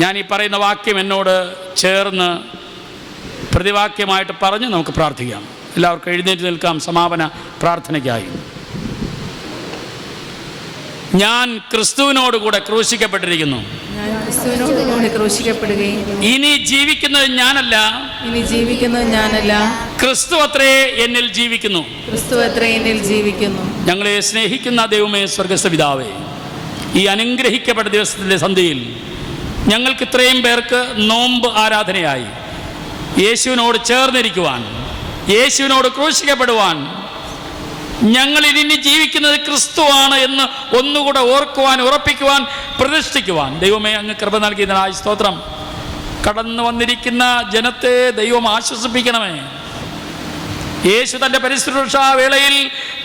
ഞാൻ ഈ പറയുന്ന വാക്യം എന്നോട് ചേർന്ന് പ്രതിവാക്യമായിട്ട് പറഞ്ഞ് നമുക്ക് പ്രാർത്ഥിക്കാം. എല്ലാവർക്കും എഴുന്നേറ്റ് നിൽക്കാം സമാപന പ്രാർത്ഥനയ്ക്കായി. ഞാൻ ക്രിസ്തുവിനോടുകൂടെ ക്രൂശിക്കപ്പെട്ടിരിക്കുന്നു. ഇനി ജീവിക്കുന്നത് ഞാനല്ല, ക്രിസ്തു അത്രേ എന്നിൽ ജീവിക്കുന്നു. ഞങ്ങളെ സ്നേഹിക്കുന്ന ദൈവമേ, സ്വർഗ്ഗസ്ഥ പിതാവേ, ഈ അനുഗ്രഹിക്കപ്പെട്ട ദിവസത്തിൻ്റെ സന്ധ്യയിൽ ഞങ്ങൾക്ക് ഇത്രയും പേർക്ക് നോമ്പ് ആരാധനയായി യേശുവിനോട് ചേർന്നിരിക്കുവാൻ, യേശുവിനോട് ക്രൂശിക്കപ്പെടുവാൻ, ഞങ്ങൾ ഇനി ജീവിക്കുന്നത് ക്രിസ്തുവാണ് എന്ന് ഒന്നുകൂടെ ഓർക്കുവാൻ, ഉറപ്പിക്കുവാൻ, പ്രതിഷ്ഠിക്കുവാൻ ദൈവമേ അങ്ങ് കൃപ നൽകിയതിനായി സ്തോത്രം. കടന്നു വന്നിരിക്കുന്ന ജനത്തെ ദൈവം ആശ്വസിപ്പിക്കണമേ. യേശു തൻ്റെ പരിശുശ്രൂഷാ വേളയിൽ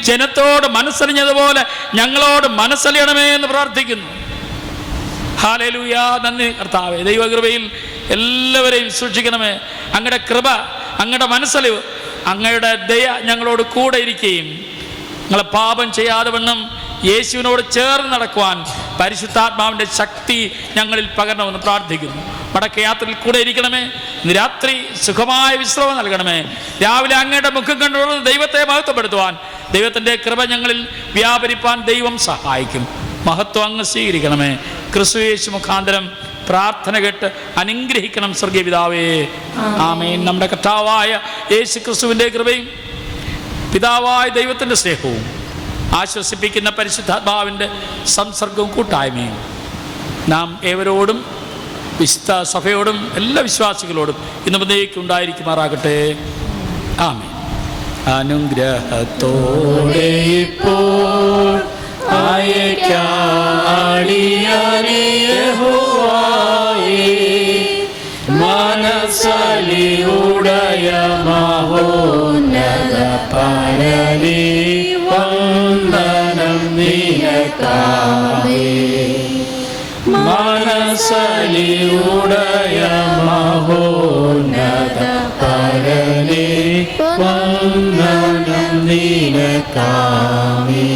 ജനത്തോട് മനസ്സറിഞ്ഞതുപോലെ ഞങ്ങളോട് മനസ്സലിയണമേ എന്ന് പ്രാർത്ഥിക്കുന്നു. ഹല്ലേലൂയ. നന്ദി കർത്താവേ. ദൈവകൃപയിൽ എല്ലാവരെയും സൂക്ഷിക്കണമേ. അങ്ങയുടെ കൃപ, അങ്ങയുടെ മനസ്സലിവ്, അങ്ങയുടെ ദയ ഞങ്ങളോട് കൂടെ ഇരിക്കുകയും ഞങ്ങളെ പാപം ചെയ്യാതെ വണ്ണം യേശുവിനോട് ചേർന്ന് നടക്കുവാൻ പരിശുദ്ധാത്മാവിൻ്റെ ശക്തി ഞങ്ങളിൽ പകരണമെന്ന് പ്രാർത്ഥിക്കുന്നു. മടക്കയാത്രയിൽ കൂടെ ഇരിക്കണമേ. ഇന്ന് രാത്രി സുഖമായ വിശ്രമം നൽകണമേ. രാവിലെ അങ്ങയുടെ മുഖം കണ്ടുകൊണ്ട് ദൈവത്തെ മഹത്വപ്പെടുത്തുവാൻ, ദൈവത്തിൻ്റെ കൃപ ഞങ്ങളിൽ വ്യാപരിപ്പാൻ ദൈവം സഹായിക്കും. മഹത്വം അങ്ങ് സ്വീകരിക്കണമേ. ക്രിസ്തു യേശു മുഖാന്തരം പ്രാർത്ഥന കേട്ട് അനുഗ്രഹിക്കണം സ്വർഗീയ പിതാവേ. ആമേൻ. നമ്മുടെ കർത്താവായ യേശു ക്രിസ്തുവിൻ്റെ കൃപയും പിതാവായ ദൈവത്തിൻ്റെ സ്നേഹവും ആശ്വസിപ്പിക്കുന്ന പരിശുദ്ധാത്മാവിൻ്റെ സംസർഗവും കൂട്ടായ്മയും നാം ഏവരോടും വിശുദ്ധ സഭയോടും എല്ലാ വിശ്വാസികളോടും ഇന്ന് മുതലേക്ക് ഉണ്ടായിരിക്കുമാറാകട്ടെ. ആമേൻ. അനുഗ്രഹത്തോടെ ഇപ്പോൾ മനസ്സലിയുടയ മഹോന്നത പരനീ വന്ദനം നിനക്കാവേ. മനസ്സലിയുടയ മഹോന്നത പരനീ വന്ദനം നിനക്കാവേ.